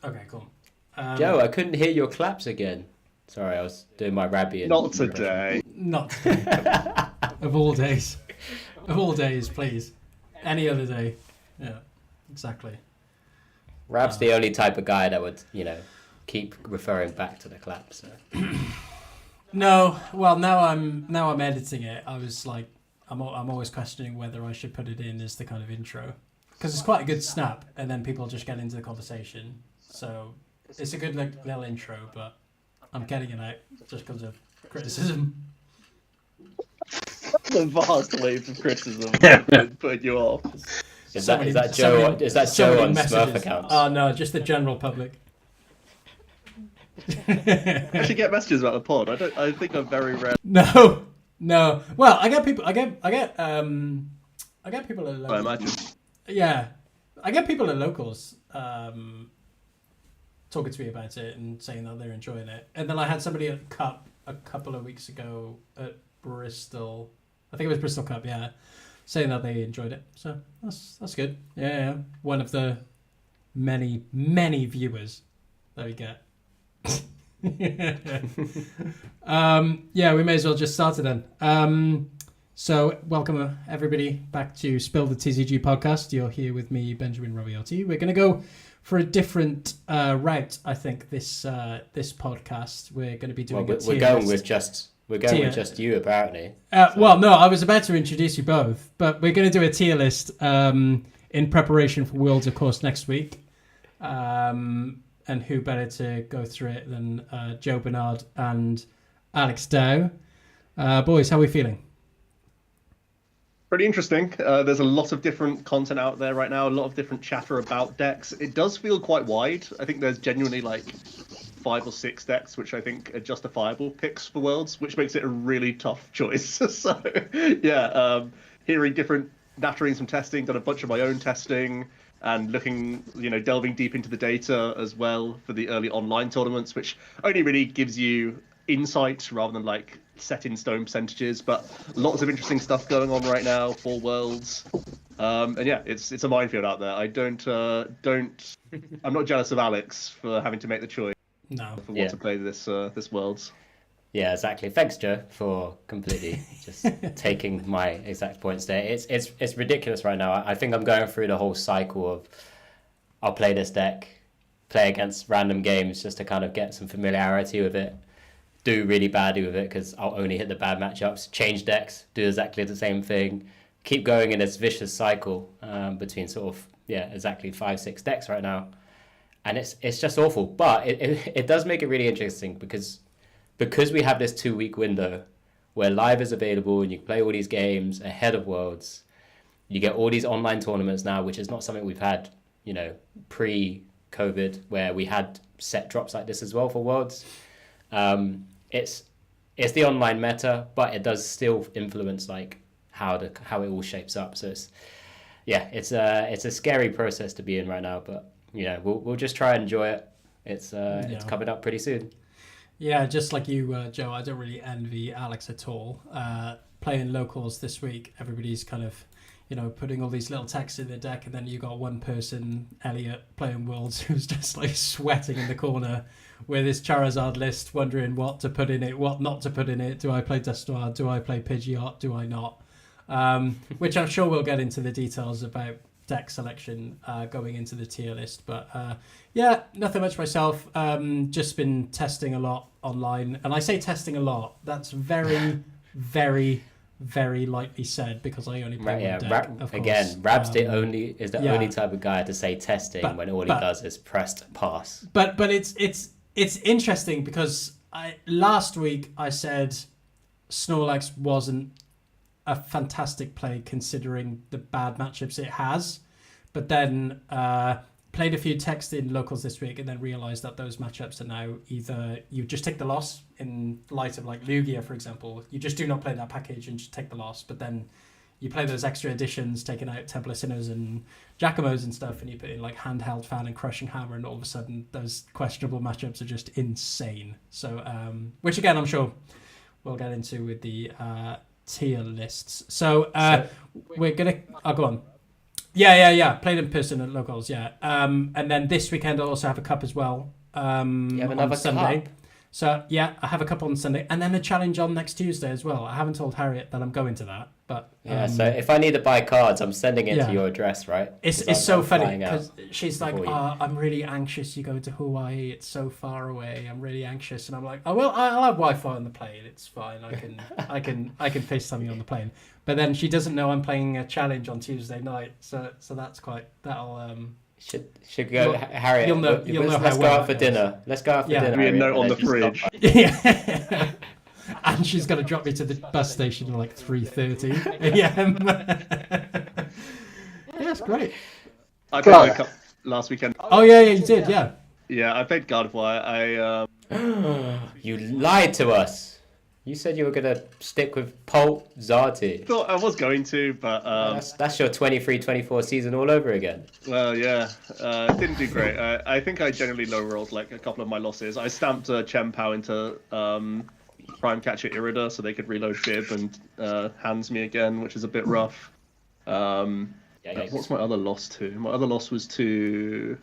Okay, cool. Joe, I couldn't hear your claps again. Sorry, I was doing my Rabbian. Not today. Not today. Of all days. Of all days, please. Any other day. Yeah, exactly. Rab's the only type of guy that would, keep referring back to the clap. So. No, well now I'm editing it. I was like, I'm always questioning whether I should put it in as the kind of intro, because it's quite a good snap, and then people just get into the conversation. So it's a good little intro, but I'm getting it out just because of criticism. The vast waves of criticism that put you off. Is that Joe on Smurf accounts? Oh no, just the general public. I should get messages about the pod. I think I'm very rare. No. Well, I get people. I get people at locals. I imagine. Yeah, I get people at locals talking to me about it and saying that they're enjoying it. And then I had somebody at Cup a couple of weeks ago at Bristol. I think it was Bristol Cup. Yeah, saying that they enjoyed it. So that's good. Yeah. One of the many viewers that we get. Yeah, we may as well just start it then. So welcome everybody back to Spill the TCG podcast. You're here with me, Benjamin Robiotti. We're going to go for a different route, I think, this podcast. We're going to be doing we're going with just you, apparently. Well, no, I was about to introduce you both, but we're going to do a tier list in preparation for Worlds, of course, next week. And who better to go through it than Joe Bernard and Alex Dow. Boys, how are we feeling? Pretty interesting. There's a lot of different content out there right now, a lot of different chatter about decks. It does feel quite wide. I think there's genuinely like 5 or 6 decks which I think are justifiable picks for Worlds, which makes it a really tough choice. So, yeah, hearing different, nattering some testing, done a bunch of my own testing, and looking, delving deep into the data as well for the early online tournaments, which only really gives you insight rather than like set in stone percentages. But lots of interesting stuff going on right now for Worlds, and yeah, it's a minefield out there. I don't I'm not jealous of Alex for having to make the choice. No. For what to play this Worlds. Yeah, exactly. Thanks, Joe, for completely just taking my exact points there. It's ridiculous right now. I think I'm going through the whole cycle of I'll play this deck, play against random games just to kind of get some familiarity with it, do really badly with it because I'll only hit the bad matchups, change decks, do exactly the same thing, keep going in this vicious cycle between sort of, exactly 5-6 decks right now. And it's just awful. But it does make it really interesting because we have this 2-week window where live is available and you can play all these games ahead of Worlds. You get all these online tournaments now, which is not something we've had, pre-COVID, where we had set drops like this as well for Worlds. It's the online meta, but it does still influence like how it all shapes up. So it's a scary process to be in right now, but we'll just try and enjoy it. It's coming up pretty soon. Yeah, just like you, Joe, I don't really envy Alex at all. Playing locals this week, everybody's kind of, putting all these little texts in their deck, and then you got one person, Elliot, playing Worlds, who's just like sweating in the corner with his Charizard list, wondering what to put in it, what not to put in it. Do I play Dustoir? Do I play Pidgeot? Do I not? Which I'm sure we'll get into the details about deck selection going into the tier list, but nothing much myself. Just been testing a lot online, and I say testing a lot, that's very very very lightly said because I only play one deck, of course. Again, Rab's the only type of guy to say testing when all he does is press pass. But it's interesting because last week I said Snorlax wasn't a fantastic play considering the bad matchups it has, but then played a few texts in locals this week and then realized that those matchups are now either you just take the loss in light of like Lugia, for example. You just do not play that package and just take the loss, but then you play those extra additions, taking out Temple of Sinners and Giacomos and stuff, and you put in like Handheld Fan and Crushing Hammer, and all of a sudden those questionable matchups are just insane. So which again I'm sure we'll get into with the tier lists. So we're gonna go on. Yeah. Played in person at locals. Yeah. And then this weekend I'll also have a cup as well. You have On another Sunday. cup? So yeah, I have a cup on Sunday, and then a challenge on next Tuesday as well. I haven't told Harriet that I'm going to that, but Yeah, so if I need to buy cards, I'm sending it yeah. to your address, right? It's so funny flying out because she's like, before you. "Oh, I'm really anxious. You go to Hawaii. It's so far away. I'm really anxious." And I'm like, "Oh well, I'll have Wi-Fi on the plane. It's fine. I can FaceTime you on the plane." But then she doesn't know I'm playing a challenge on Tuesday night, so that's quite that'll Should go, Harriet. you'll know let's how go well out for that goes. dinner. Let's go out for Yeah. dinner. Be a Harriet, note on and the then just fridge. stop by. Yeah. And she's gonna drop me to the bus station at like 3:30 a.m. Yeah, it's great. I played a cup last weekend. Oh yeah, you did, yeah. Yeah, I played Gardevoir. You lied to us. You said you were gonna stick with Polt Zarty. Thought I was going to, but That's your 23-24 season all over again. well, yeah, didn't do great. I think I generally low rolled like a couple of my losses. I stamped Chien-Pao into Prime Catcher Irida so they could reload Fib and hands me again, which is a bit rough. What's my other loss to? My other loss was to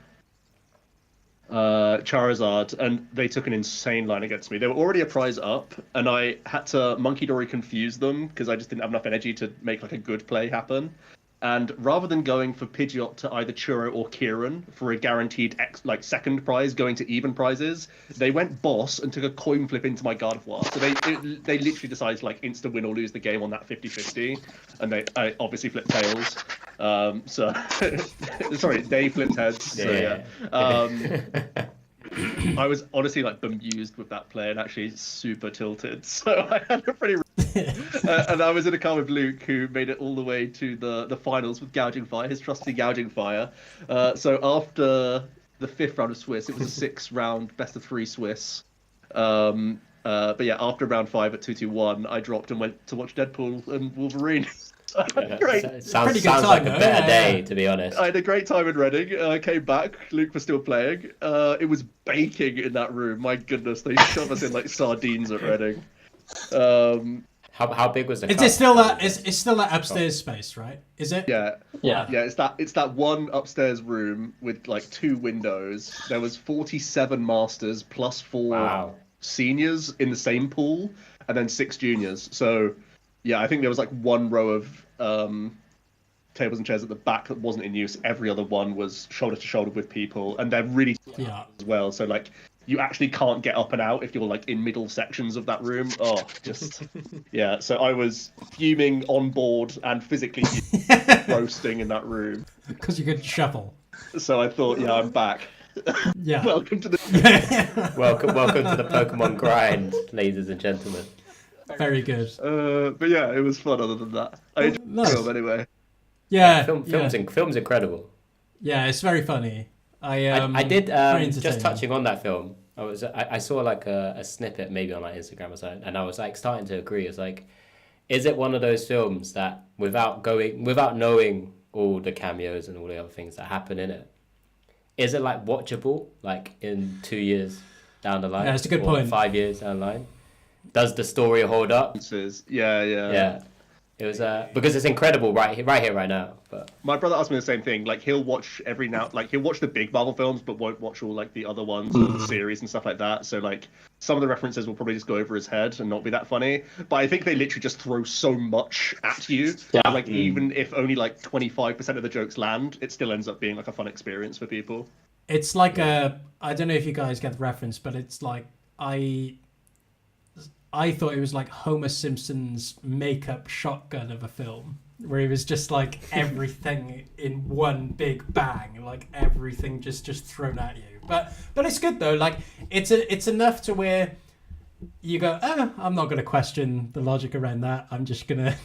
Charizard, and they took an insane line against me. They were already a prize up, and I had to Monkey Dory confuse them because I just didn't have enough energy to make like a good play happen. And rather than going for Pidgeot to either Churro or Kieran for a guaranteed second prize going to even prizes, they went boss and took a coin flip into my Gardevoir. So they literally decided to like insta win or lose the game on that 50-50, and I obviously flipped tails. Sorry, they flipped heads. So, yeah. I was honestly like bemused with that play and actually super tilted. So I had a pretty and I was in a car with Luke, who made it all the way to the finals with Gouging Fire, his trusty Gouging Fire. So after the 5th round of Swiss, it was a 6-round best of 3 Swiss. But yeah, after round 5 at 2-2-1, I dropped and went to watch Deadpool and Wolverine. Great. Sounds like a better day, to be honest. I had a great time in Reading. I came back. Luke was still playing. It was baking in that room. My goodness, they shove us in like sardines at Reading. How big was the? Is it still that? It's still that upstairs space, right? Is it? Yeah. Yeah. It's that one upstairs room with like 2 windows. There was 47 masters plus 4 seniors in the same pool, and then 6 juniors. So. Yeah, I think there was like 1 row of tables and chairs at the back that wasn't in use. Every other one was shoulder to shoulder with people, and they're really as well. So like, you actually can't get up and out if you're like in middle sections of that room. Oh, just yeah. So I was fuming on board and physically roasting in that room Because you could shuffle. So I thought, yeah, I'm back. Yeah. Welcome to the welcome to the Pokemon grind, ladies and gentlemen. Very good. But yeah, it was fun. Other than that, I enjoyed the film anyway. Yeah, Film's incredible. Yeah, it's very funny. I did just touching on that film. I saw like a snippet maybe on like Instagram or something, and I was like starting to agree. It's like, is it one of those films that without knowing all the cameos and all the other things that happen in it, is it like watchable like in 2 years down the line? Yeah, it's a good point. 5 years down the line. Does the story hold up? Yeah. It was because it's incredible right here, right now. But my brother asked me the same thing. Like he'll watch he'll watch the big Marvel films, but won't watch all like the other ones, or the series and stuff like that. So like some of the references will probably just go over his head and not be that funny. But I think they literally just throw so much at you. Yeah. And, like even if only like 25% of the jokes land, it still ends up being like a fun experience for people. It's like I don't know if you guys get the reference, but it's like I thought it was like Homer Simpson's makeup shotgun of a film, where he was just like everything in one big bang, like everything just thrown at you. But it's good though. Like it's enough to where you go, I'm not gonna question the logic around that. I'm just gonna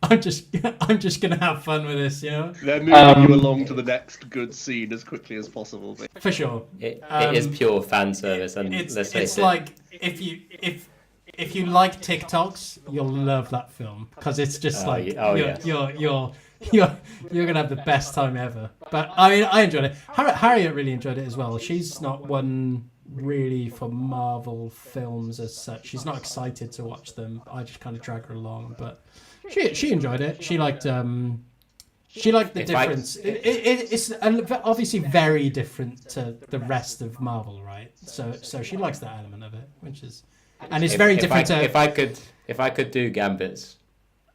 have fun with this, you know. They're moving you along to the next good scene as quickly as possible. For sure, it is pure fan service, and it's like if you like TikToks, you'll love that film because it's just you're gonna have the best time ever. But I mean, I enjoyed it. Harriet really enjoyed it as well. She's not one really for Marvel films as such. She's not excited to watch them. I just kind of drag her along, but she enjoyed it. She liked She liked the difference. It's obviously very different to the rest of Marvel, right? So she likes that element of it, which is, and it's very different. If I could do Gambit's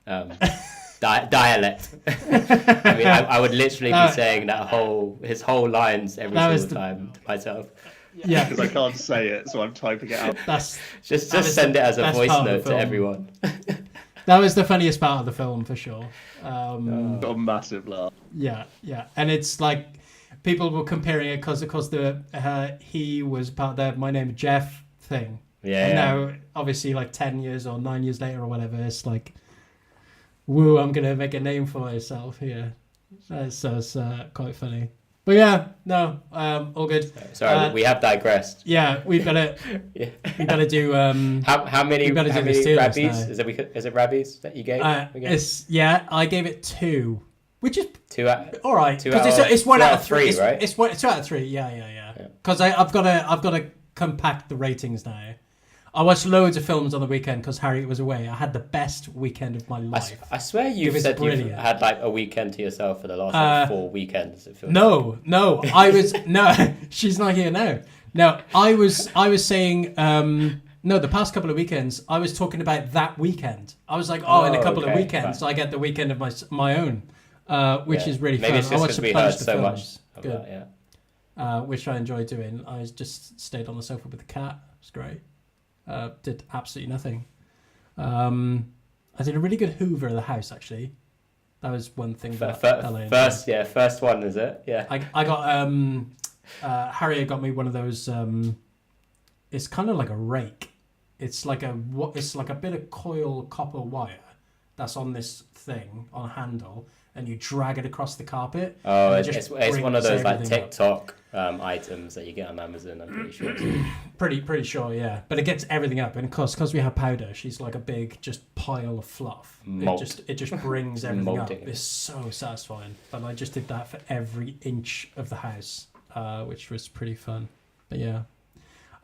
dialect, I mean, I would literally be saying his whole lines every single time to myself. Yeah, because I can't say it, so I'm typing it out. Just send it as a voice note to everyone. That was the funniest part of the film for sure. Got a massive laugh. Yeah, and it's like people were comparing it because of course he was part of the My Name is Jeff thing. Yeah. And now obviously like 10 years or 9 years later or whatever, it's like, woo, I'm gonna make a name for myself here. So it's quite funny. But yeah, no, all good. Sorry, we have digressed. Yeah, we've got to. Yeah. We've got to do. How many Rabbies? Is it Rabbies that you gave? I gave it 2, which is 2 out. All right, because it's 1 out of 3, right? It's 2 out of 3. Yeah. Because I've got to compact the ratings now. I watched loads of films on the weekend because Harriet was away. I had the best weekend of my life. I swear you've said you've had like a weekend to yourself for the last 4 weekends. It feels no, I was no. She's not here now. No, I was saying no. The past couple of weekends, I was talking about that weekend. I was like, in a couple of weekends, I get the weekend of my own, which is really fun. Maybe it's just because we heard so much of Good. that, yeah. Which I enjoy doing. I just stayed on the sofa with the cat. It was great. Did absolutely nothing. I did a really good Hoover of the house, actually. That was one thing. First one, is it? Yeah. I got Harriet got me one of those. It's kind of like a rake. It's like a bit of coil copper wire that's on this thing on a handle, and you drag it across the carpet. Oh, it's one of those like TikTok items that you get on Amazon. I'm pretty sure. Pretty sure, yeah. But it gets everything up, and of course, because we have powder, she's like a big just pile of fluff. It just brings everything up. It's so satisfying. But I just did that for every inch of the house, which was pretty fun. But yeah.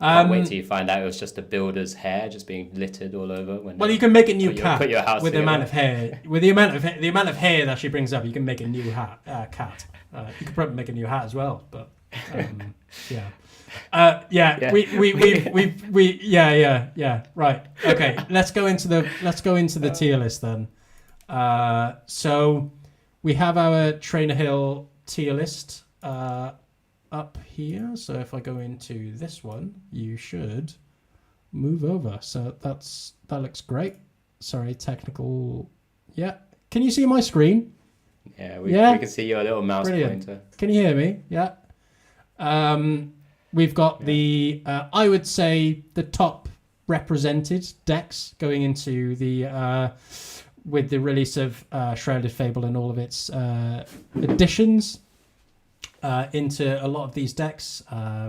Can't wait till you find out it was just a builder's hair just being littered all over. You can make a new cat put your house with the amount of hair. With the amount of hair that she brings up, you can make a new cat. You could probably make a new hat as well, but yeah. Right. Okay. Let's go into the tier list then. So we have our Trainer Hill tier list up here. So if I go into this one, you should move over. So that looks great. Sorry, technical. Yeah. Can you see my screen? Yeah, we can see your little mouse pointer. Can you hear me? Yeah. We've got the I would say the top represented decks going into the with the release of Shrouded Fable and all of its additions into a lot of these decks,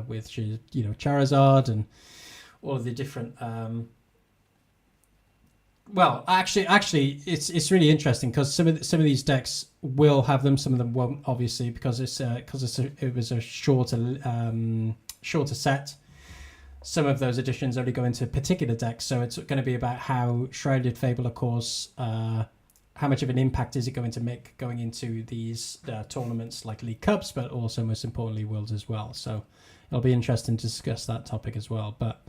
with Charizard and all of the different. Well, actually, it's really interesting because some of these decks will have them, some of them won't, obviously, because it was a shorter set. Some of those additions only go into particular decks, so it's going to be about how Shrouded Fable, of course, how much of an impact is it going to make going into these tournaments like League Cups, but also most importantly Worlds as well. So it'll be interesting to discuss that topic as well. But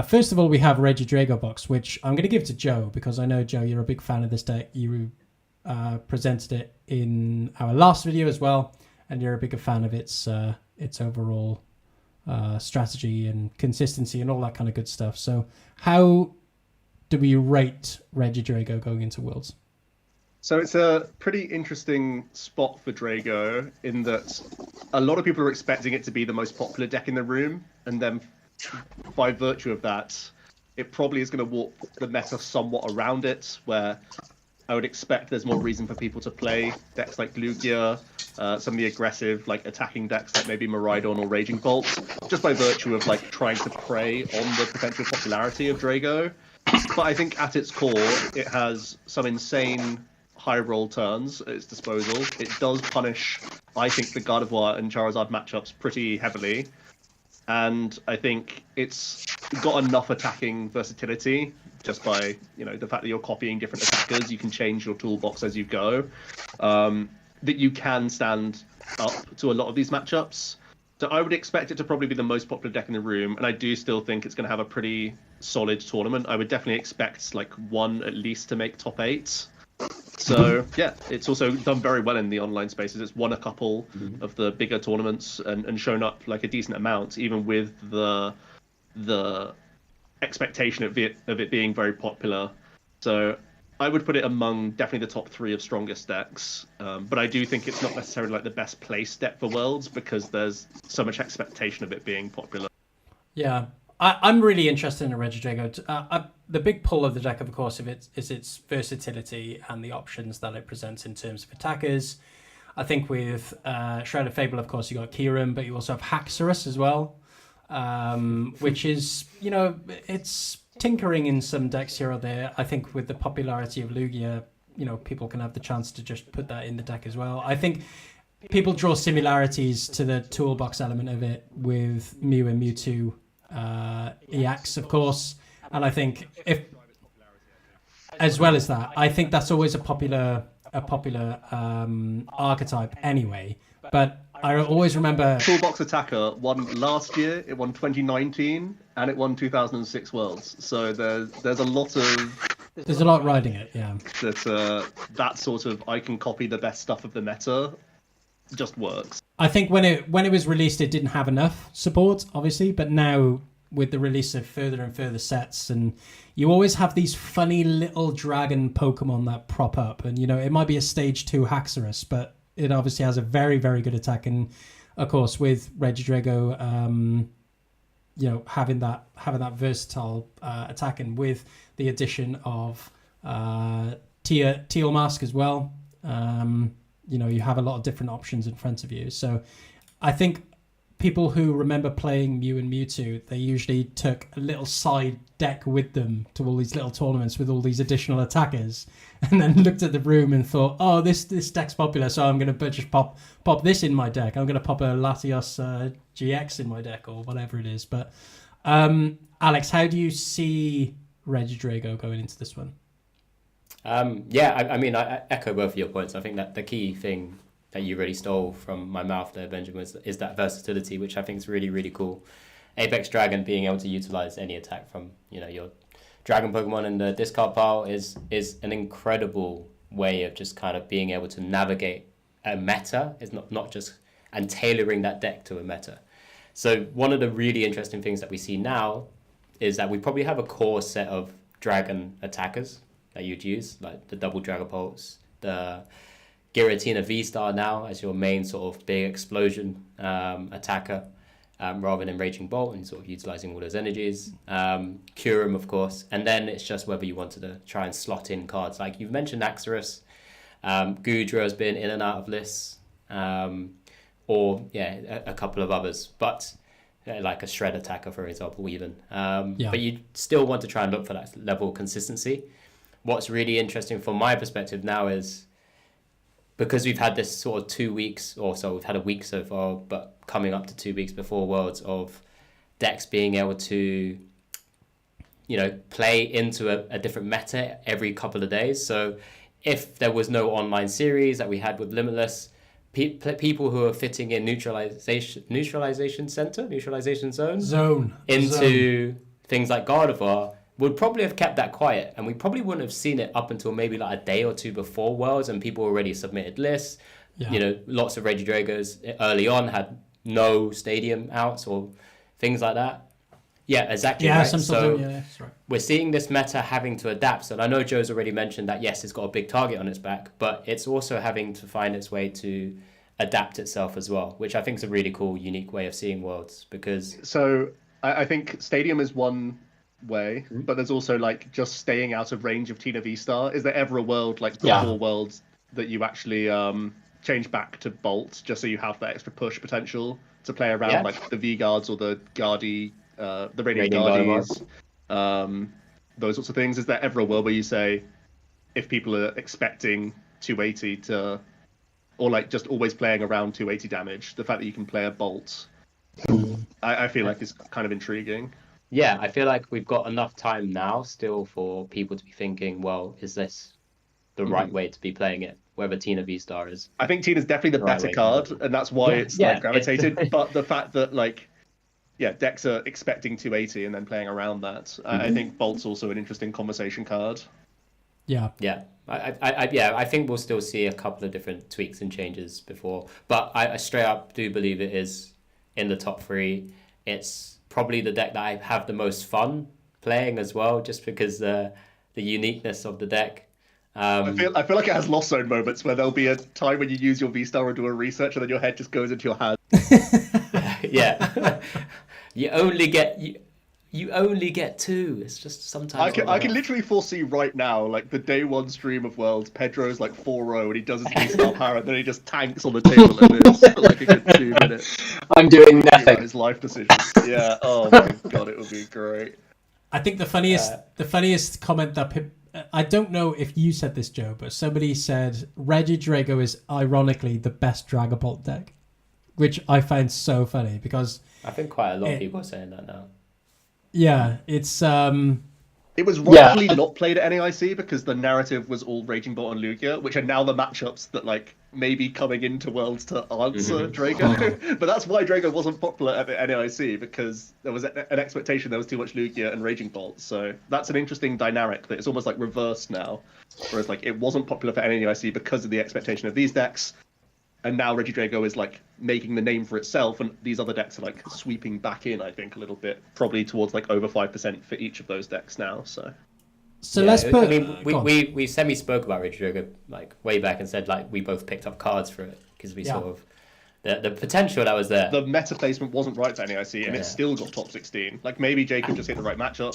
first of all, we have Regidrago box, which I'm going to give to Joe because I know, Joe, you're a big fan of this deck. You presented it in our last video as well, and you're a bigger fan of its overall strategy and consistency and all that kind of good stuff. So how do we rate Regidrago going into Worlds? So it's a pretty interesting spot for Drago in that a lot of people are expecting it to be the most popular deck in the room, and then by virtue of that, it probably is going to warp the meta somewhat around it, where I would expect there's more reason for people to play decks like Lugia, some of the aggressive like attacking decks like maybe Miraidon or Raging Bolt, just by virtue of like trying to prey on the potential popularity of Drago. But I think at its core, it has some insane high roll turns at its disposal. It does punish, I think, the Gardevoir and Charizard matchups pretty heavily. And I think it's got enough attacking versatility just by, the fact that you're copying different attackers. You can change your toolbox as you go. that you can stand up to a lot of these matchups. So I would expect it to probably be the most popular deck in the room, and I do still think it's going to have a pretty solid tournament. I would definitely expect like one at least to make top 8. So yeah, it's also done very well in the online spaces. It's won a couple of the bigger tournaments and shown up like a decent amount, even with the expectation of it being very popular. So I would put it among definitely the top 3 of strongest decks. But I do think it's not necessarily like the best placed deck for Worlds because there's so much expectation of it being popular. Yeah, I'm really interested in a Regidrago. The big pull of the deck, of course, is its versatility and the options that it presents in terms of attackers. I think with Shrouded Fable, of course, you got Kieran, but you also have Haxorus as well, which is, it's tinkering in some decks here or there. I think with the popularity of Lugia, people can have the chance to just put that in the deck as well. I think people draw similarities to the toolbox element of it with Mew and Mewtwo EX, of course. And I think as well as that, I think that's always a popular archetype anyway. But I always remember Toolbox Attacker won last year, it won 2019, and it won 2006 Worlds. So there's a lot riding it, yeah. That sort of I can copy the best stuff of the meta just works. I think when it was released, it didn't have enough support, obviously, but now with the release of further and further sets, and you always have these funny little dragon Pokemon that prop up, and it might be a stage 2 Haxorus, but it obviously has a very, very good attack, and of course with Regidrago, having that versatile attack, and with the addition of Teal Mask as well, you have a lot of different options in front of you. So I think people who remember playing Mew and Mewtwo, they usually took a little side deck with them to all these little tournaments with all these additional attackers, and then looked at the room and thought, oh, this deck's popular, so I'm going to just pop this in my deck. I'm going to pop a Latios GX in my deck, or whatever it is. But Alex, how do you see Regidrago going into this one? I echo both of your points. I think that the key thing that you really stole from my mouth there, Benjamin, is that versatility, which I think is really, really cool. Apex Dragon being able to utilize any attack from your Dragon Pokemon in the discard pile is an incredible way of just kind of being able to navigate a meta. It's not just and tailoring that deck to a meta. So one of the really interesting things that we see now is that we probably have a core set of Dragon attackers that you'd use, like the double Dragapults, the Giratina VSTAR now as your main sort of big explosion attacker, rather than Raging Bolt and sort of utilizing all those energies. Kyurem, of course, and then it's just whether you wanted to try and slot in cards. Like you've mentioned Axorus, Goodra has been in and out of lists, or a couple of others, but like a Shred attacker, for example, even. But you still want to try and look for that level of consistency. What's really interesting from my perspective now is, because we've had this sort of 2 weeks or so, we've had a week so far, but coming up to 2 weeks before Worlds, of decks being able to, play into a different meta every couple of days. So if there was no online series that we had with Limitless, people who are fitting in neutralization zone into things like Gardevoir would probably have kept that quiet, and we probably wouldn't have seen it up until maybe like a day or two before Worlds, and people already submitted lists. Lots of Regidragos early on had no stadium outs or things like that. Yeah, exactly. Yeah, right. That's right. We're seeing this meta having to adapt. So I know Joe's already mentioned that, yes, it's got a big target on its back, but it's also having to find its way to adapt itself as well, which I think is a really cool, unique way of seeing Worlds. Because so I think stadium is one way, but there's also like just staying out of range of Tina VSTAR. Is there ever a world like before Worlds that you actually change back to Bolt just so you have that extra push potential to play around like the V-Guards or the Guardi, the Radiant Guardies, those sorts of things? Is there ever a world where you say, if people are expecting 280 to, or like just always playing around 280 damage, the fact that you can play a Bolt, I feel like is kind of intriguing. Yeah, I feel like we've got enough time now still for people to be thinking, well, is this the right way to be playing it. Whether Tina VSTAR is. I think Tina's definitely the right better way card, and that's why it's like gravitated. It's... But the fact that like, yeah, decks are expecting 280 and then playing around that. I think Bolt's also an interesting conversation card. Yeah. Yeah. I think we'll still see a couple of different tweaks and changes before, but I straight up do believe it is in the top 3. It's probably the deck that I have the most fun playing as well, just because the uniqueness of the deck. I feel like it has Lost Zone moments where there'll be a time when you use your V-Star and do a research, and then your head just goes into your hand. Yeah. you only get 2. It's just sometimes. I can literally foresee right now, like the day 1 stream of Worlds, Pedro's like 4-0 and he does his V-Star power, and then he just tanks on the table and is for like a good 2 minutes. I'm doing nothing. His life decisions. Yeah. Oh my god, it would be great. I think the funniest comment that I don't know if you said this, Joe, but somebody said Regidrago is ironically the best Dragapult deck, which I find so funny because I think quite a lot of people are saying that now. Yeah, it's It was rightfully not played at NAIC because the narrative was all Raging Bolt and Lugia, which are now the matchups that like maybe coming into Worlds to answer Drago. But that's why Drago wasn't popular at the NAIC, because there was an expectation there was too much Lugia and Raging Bolt. So that's an interesting dynamic that it's almost like reversed now. Whereas like it wasn't popular for NAIC because of the expectation of these decks. And now Regidrago is like making the name for itself, and these other decks are like sweeping back in, I think, a little bit, probably towards like over 5% for each of those decks now. So let's put. I mean, we semi-spoke about Regidrago like way back and said like we both picked up cards for it because we sort of the potential that was there. The meta placement wasn't right to NAIC, and it still got top 16. Like maybe Jacob just hit the right matchup.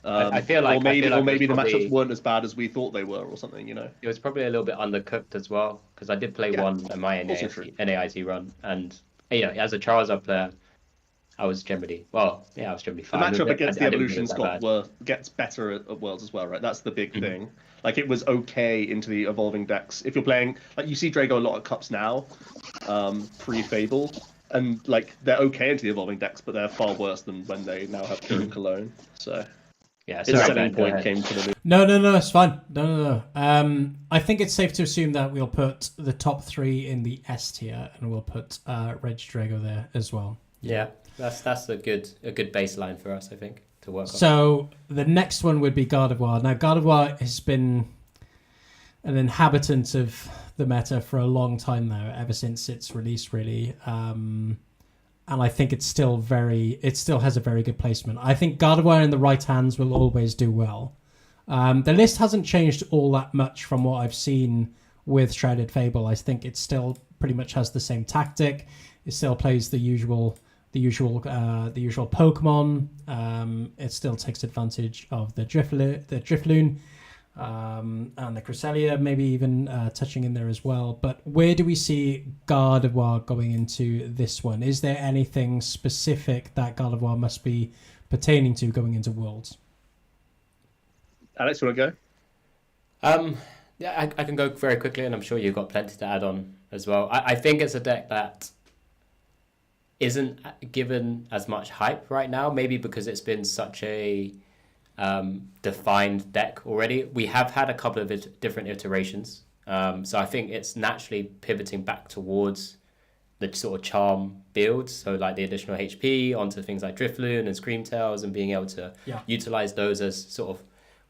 I feel like, or maybe the probably, matchups weren't as bad as we thought they were, or something. You know, it was probably a little bit undercooked as well because I did play one in my NAIC run, and as a Charizard player, I was generally fine. The matchup against the Evolution Scott gets better at Worlds as well, right? That's the big thing. Like it was okay into the evolving decks. If you're playing, like you see Drago a lot of cups now, pre-Fable, and like they're okay into the evolving decks, but they're far worse than when they now have Pure and Cologne. So yeah, his selling point came to the No, it's fine. No. I think it's safe to assume that we'll put the top 3 in the S tier, and we'll put Regidrago there as well. Yeah, that's a good baseline for us, I think, to work on. So the next one would be Gardevoir. Now Gardevoir has been an inhabitant of the meta for a long time now, ever since its release, really. And I think it still has a very good placement. I think Gardevoir in the right hands will always do well. The list hasn't changed all that much from what I've seen with Shrouded Fable. I think it still pretty much has the same tactic. It still plays the usual Pokemon. It still takes advantage of the Drifloon, and the Cresselia, maybe even touching in there as well. But where do we see Gardevoir going into this one? Is there anything specific that Gardevoir must be pertaining to going into Worlds? Alex, you want to go? Yeah, I can go very quickly, and I'm sure you've got plenty to add on as well. I think it's a deck that isn't given as much hype right now, maybe because it's been such a defined deck already. We have had a couple of different iterations, so I think it's naturally pivoting back towards the sort of charm builds, so like the additional HP onto things like Drifloon and Screamtails, and being able to utilize those as sort of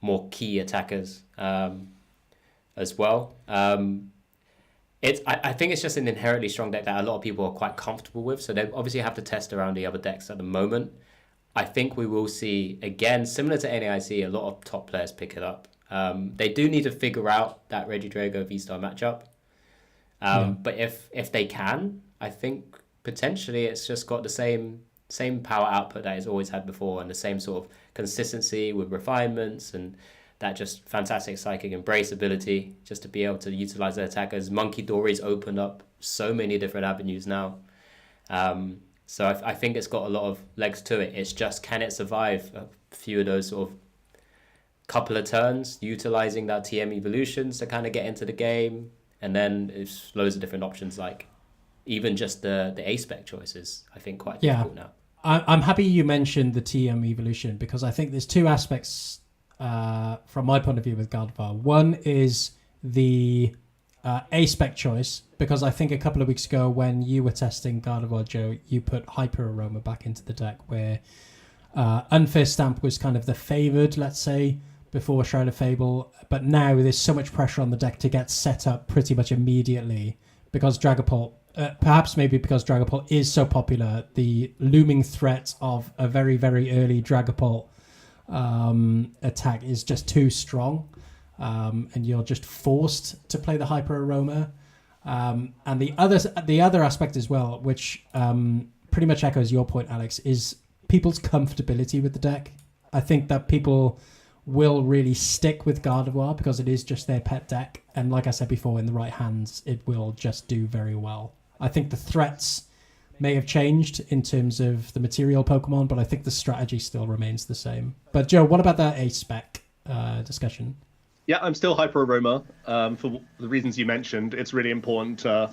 more key attackers as well. I think it's just an inherently strong deck that a lot of people are quite comfortable with. So they obviously have to test around the other decks at the moment. I think we will see, again, similar to NAIC, a lot of top players pick it up. They do need to figure out that Regidrago VSTAR matchup. But if they can, I think potentially it's just got the same power output that it's always had before, and the same sort of consistency with refinements, and that just fantastic psychic embrace ability just to be able to utilize their attackers. Monkey Dory's opened up so many different avenues now. So I think it's got a lot of legs to it. It's just, can it survive a few of those sort of couple of turns, utilizing that TM evolutions to kind of get into the game? And then it's loads of different options, like even just the A-spec choices, I think quite difficult now. I'm happy you mentioned the TM evolution, because I think there's two aspects from my point of view with Gardevoir. One is the A-spec choice, because I think a couple of weeks ago when you were testing Gardevoir, Joe, you put Hyper Aroma back into the deck, where Unfair Stamp was kind of the favoured, let's say, before Shroud of Fable, but now there's so much pressure on the deck to get set up pretty much immediately because Dragapult, perhaps maybe because Dragapult is so popular, the looming threat of a very, very early Dragapult attack is just too strong, and you're just forced to play the Hyper Aroma. And the other aspect as well, which pretty much echoes your point, Alex, is people's comfortability with the deck. I think that people will really stick with Gardevoir because it is just their pet deck, and like I said before, in the right hands it will just do very well. I think the threats may have changed in terms of the material Pokemon, but I think the strategy still remains the same. But Joe, what about that A-spec discussion? Yeah, I'm still Hyper Aroma. For the reasons you mentioned, it's really important to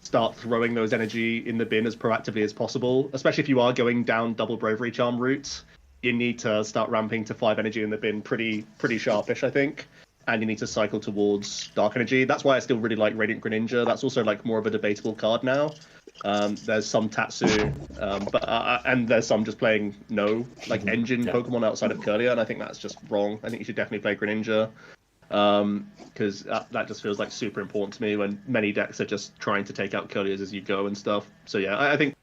start throwing those energy in the bin as proactively as possible, especially if you are going down double Bravery Charm route. You need to start ramping to 5 energy in the bin pretty sharpish, I think. And you need to cycle towards Dark Energy. That's why I still really like Radiant Greninja. That's also like more of a debatable card now. There's some Tatsu, and there's some just playing engine Pokemon outside of Kirlia, and I think that's just wrong. I think you should definitely play Greninja. Because that just feels like super important to me when many decks are just trying to take out Kirlias as you go and stuff. So yeah, I think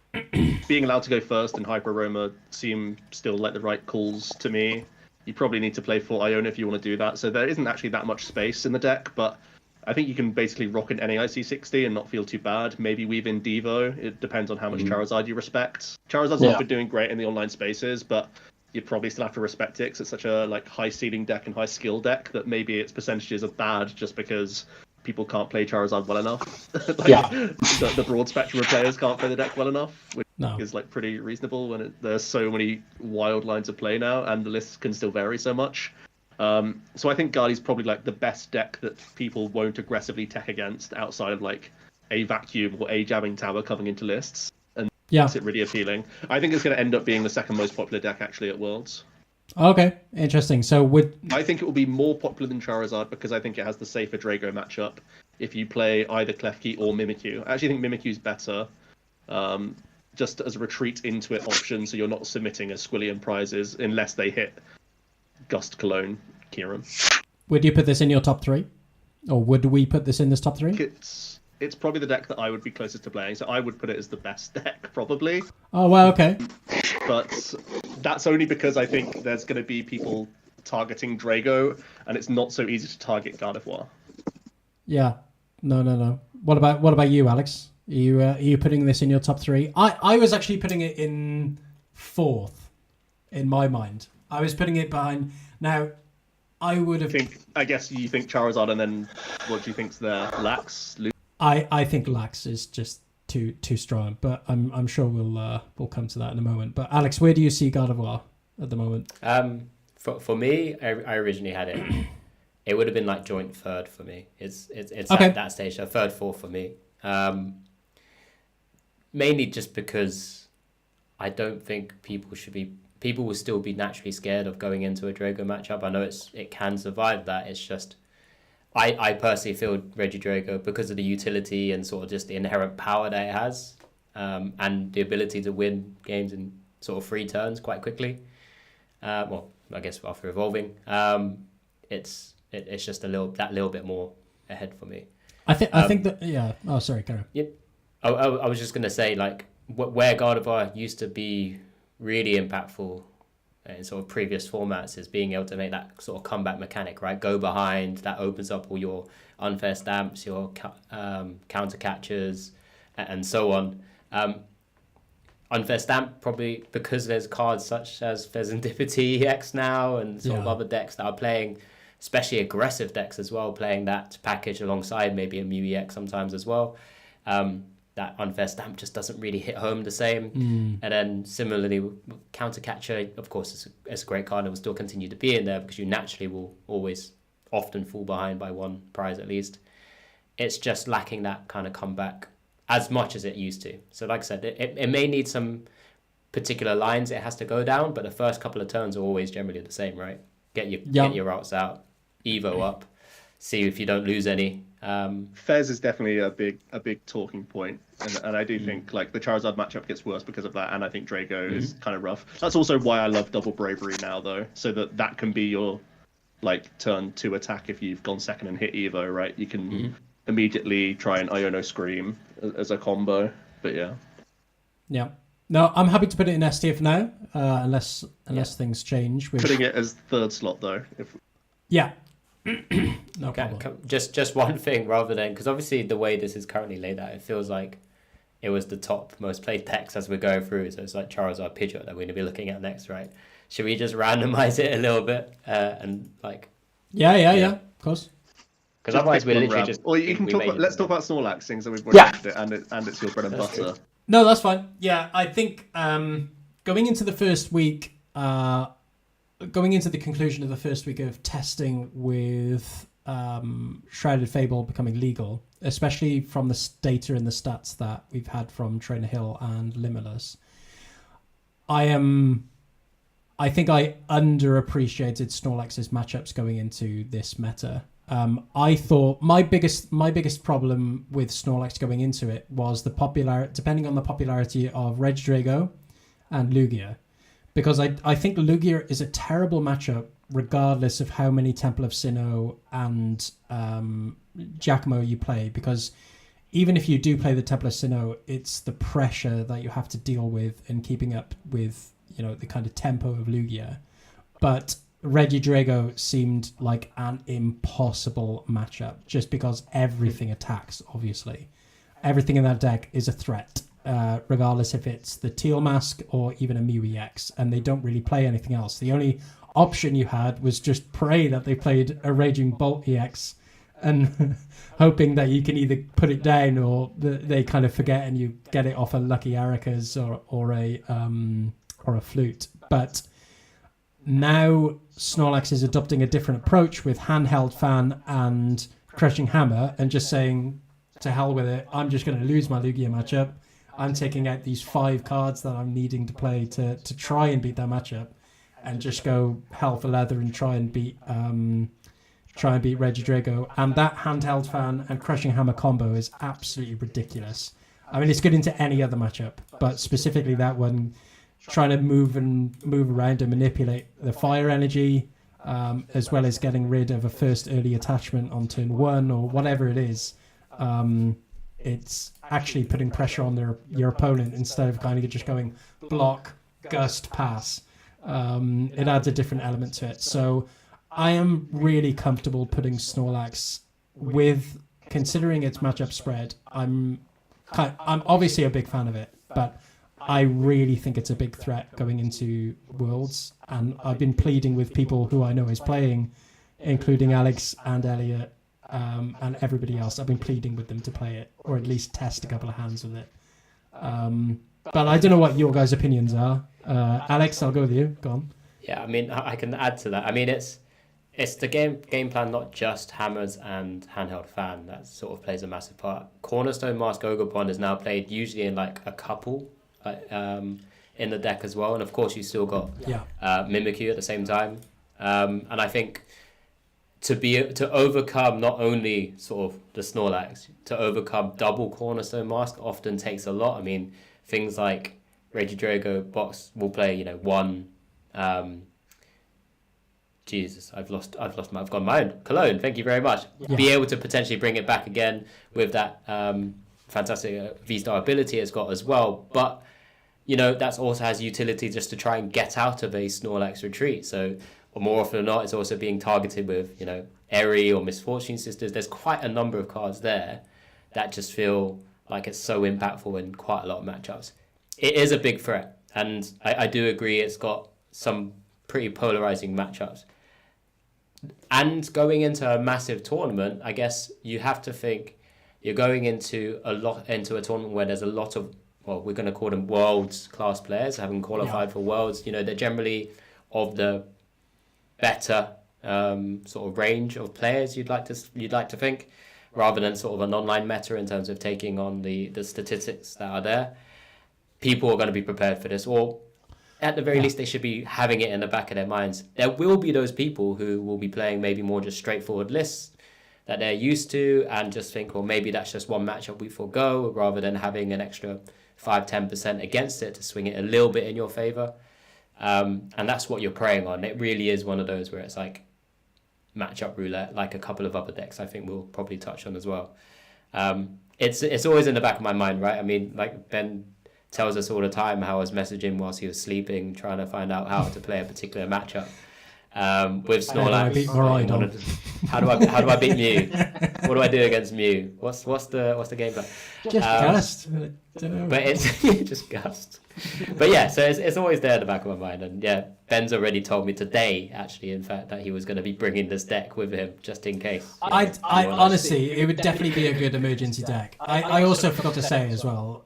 being allowed to go first and Hyper Aroma seem still like the right calls to me. You probably need to play for Iona if you want to do that. So there isn't actually that much space in the deck, but I think you can basically rock an NAIC 60 and not feel too bad. Maybe weave in Devo. It depends on how much Charizard you respect. Charizard's not been doing great in the online spaces, but you probably still have to respect it because it's such a high ceiling deck and high skill deck that maybe its percentages are bad just because people can't play Charizard well enough. The broad spectrum of players can't play the deck well enough, which is pretty reasonable when there's so many wild lines of play now and the lists can still vary so much. So I think Guardi's probably the best deck that people won't aggressively tech against outside of a Vacuum or a Jamming Tower coming into lists. Makes it really appealing. I think it's going to end up being the second most popular deck actually at Worlds. Okay, interesting. So I think it will be more popular than Charizard because I think it has the safer Drago matchup if you play either Klefki or Mimikyu. I actually think Mimikyu's better, just as a retreat into it option, so you're not submitting as Squilliam prizes unless they hit Gust, Cologne, Kieran. Would you put this in your top 3? Or would we put this in this top 3? It's probably the deck that I would be closest to playing, so I would put it as the best deck, probably. Oh, well, okay. But that's only because I think there's going to be people targeting Drago, and it's not so easy to target Gardevoir. Yeah. No. What about you, Alex? Are you putting this in your top 3? I was actually putting it in 4th, in my mind. I was putting it behind... Now, I would have... I guess you think Charizard, and then what do you think's there? Lax? I think Lax is just too strong, but I'm sure we'll come to that in a moment. But Alex, where do you see Gardevoir at the moment? For me, I originally had it. It would have been joint third for me. It's okay. At that stage, so third, fourth for me. Mainly just because I don't think people will still be naturally scared of going into a Drago matchup. I know it can survive that. It's just I personally feel Regidrago, because of the utility and sort of just the inherent power that it has, and the ability to win games in sort of 3 turns quite quickly. Well, I guess after evolving, it's just a little bit more ahead for me. I think that yeah. Oh, sorry, Karen. Yep. I was just gonna say where Gardevoir used to be really impactful in sort of previous formats is being able to make that sort of comeback mechanic, right? Go behind, that opens up all your unfair stamps, your counter catchers, and so on. Unfair stamp, probably because there's cards such as Serendipity EX now and sort of other decks that are playing, especially aggressive decks as well, playing that package alongside maybe a Mew EX sometimes as well. That unfair stamp just doesn't really hit home the same. And then similarly, counter catcher, of course, it's a great card and will still continue to be in there because you naturally will always often fall behind by 1 prize at least. It's just lacking that kind of comeback as much as it used to. So like I said, it may need some particular lines it has to go down, but the first couple of turns are always generally the same, right? Get your routes out, Evo up, see if you don't lose any. Fez is definitely a big talking point, and I do think like the Charizard matchup gets worse because of that, and I think Drago is kind of rough. That's also why I love double bravery now, though, so that can be your like turn 2 attack if you've gone second and hit Evo, right? You can immediately try and Iono Scream as a combo, but yeah. Yeah. No, I'm happy to put it in S tier for now, unless things change. Putting it as 3rd slot though. Yeah. No problem. Just one thing rather than, because obviously the way this is currently laid out, it feels like it was the top most played decks as we're going through. So it's like Charizard Pidgeot that we're going to be looking at next, right? Should we just randomize it a little bit and like? Yeah, of course. Because otherwise we're literally just. Or you can let's talk about Snorlax, things that we've watched it, and it's your bread and butter. True. No, that's fine. Yeah, I think going into the first week, going into the conclusion of the first week of testing with Shrouded Fable becoming legal, especially from the data and the stats that we've had from Trainer Hill and Limitless, I think I underappreciated Snorlax's matchups going into this meta. I thought my biggest problem with Snorlax going into it was depending on the popularity of Regidrago and Lugia. Because I think Lugia is a terrible matchup regardless of how many Temple of Sinnoh and Giacomo you play. Because even if you do play the Temple of Sinnoh, it's the pressure that you have to deal with and keeping up with, the kind of tempo of Lugia. But Regidrago seemed like an impossible matchup just because everything attacks, obviously. Everything in that deck is a threat. Regardless if it's the Teal Mask or even a Mew EX, and they don't really play anything else. The only option you had was just pray that they played a Raging Bolt EX and hoping that you can either put it down or they kind of forget and you get it off a Lucky Aricas or a Flute. But now Snorlax is adopting a different approach with Handheld Fan and Crushing Hammer and just saying, to hell with it, I'm just going to lose my Lugia matchup. I'm taking out these 5 cards that I'm needing to play to try and beat that matchup, and just go hell for leather and try and beat Regidrago. And that Handheld Fan and Crushing Hammer combo is absolutely ridiculous. I mean, it's good into any other matchup, but specifically that one, trying to move around and manipulate the fire energy, as well as getting rid of a first early attachment on turn 1 or whatever it is. It's actually putting pressure on your opponent instead of kind of just going block, gust, pass. It adds a different element to it. So I am really comfortable putting Snorlax with, considering its matchup spread. I'm obviously a big fan of it, but I really think it's a big threat going into Worlds. And I've been pleading with people who I know is playing, including Alex and Elliot, and everybody else. I've been pleading with them to play it, or at least test a couple of hands with it. But I don't know what your guys' opinions are. Alex, I'll go with you. Go on. Yeah, I mean, I can add to that. I mean, it's the game plan, not just hammers and handheld fan, that sort of plays a massive part. Cornerstone Mask Ogerpon is now played usually in like a couple in the deck as well, and of course you still got Mimikyu at the same time. And I think to overcome not only sort of the Snorlax, to overcome double Cornerstone Mask often takes a lot. I mean, things like Regidrago box will play, one. Jesus, I've gone my own. Cologne, thank you very much. Yeah. Be able to potentially bring it back again with that fantastic VSTAR ability it's got as well. But that also has utility just to try and get out of a Snorlax retreat. So, or more often than not, it's also being targeted with, Eri or Misfortune Sisters. There's quite a number of cards there that just feel like it's so impactful in quite a lot of matchups. It is a big threat, and I do agree it's got some pretty polarizing matchups. And going into a massive tournament, I guess you have to think you're going into a tournament where there's a lot of, well, we're going to call them worlds class players, having qualified for worlds. They're generally of the better sort of range of players you'd like to think, rather than sort of an online meta in terms of taking on the statistics that are there. People are going to be prepared for this, or at the very least they should be having it in the back of their minds. There will be those people who will be playing maybe more just straightforward lists, that they're used to, and just think, well, maybe that's just one matchup we forego, rather than having an extra 5-10% against it to swing it a little bit in your favor. And that's what you're preying on. It really is one of those where it's like matchup roulette, like a couple of other decks I think we'll probably touch on as well. It's always in the back of my mind, right? I mean, like Ben tells us all the time how I was messaging whilst he was sleeping, trying to find out how to play a particular matchup. With Snorlax, how do I beat Mew? What do I do against Mew? What's the game plan? Just gust. But it's just gust. But yeah, so it's always there in the back of my mind. And yeah, Ben's already told me today, actually, in fact, that he was going to be bringing this deck with him just in case. I honestly, it would definitely be a good emergency deck. I also forgot to say as well.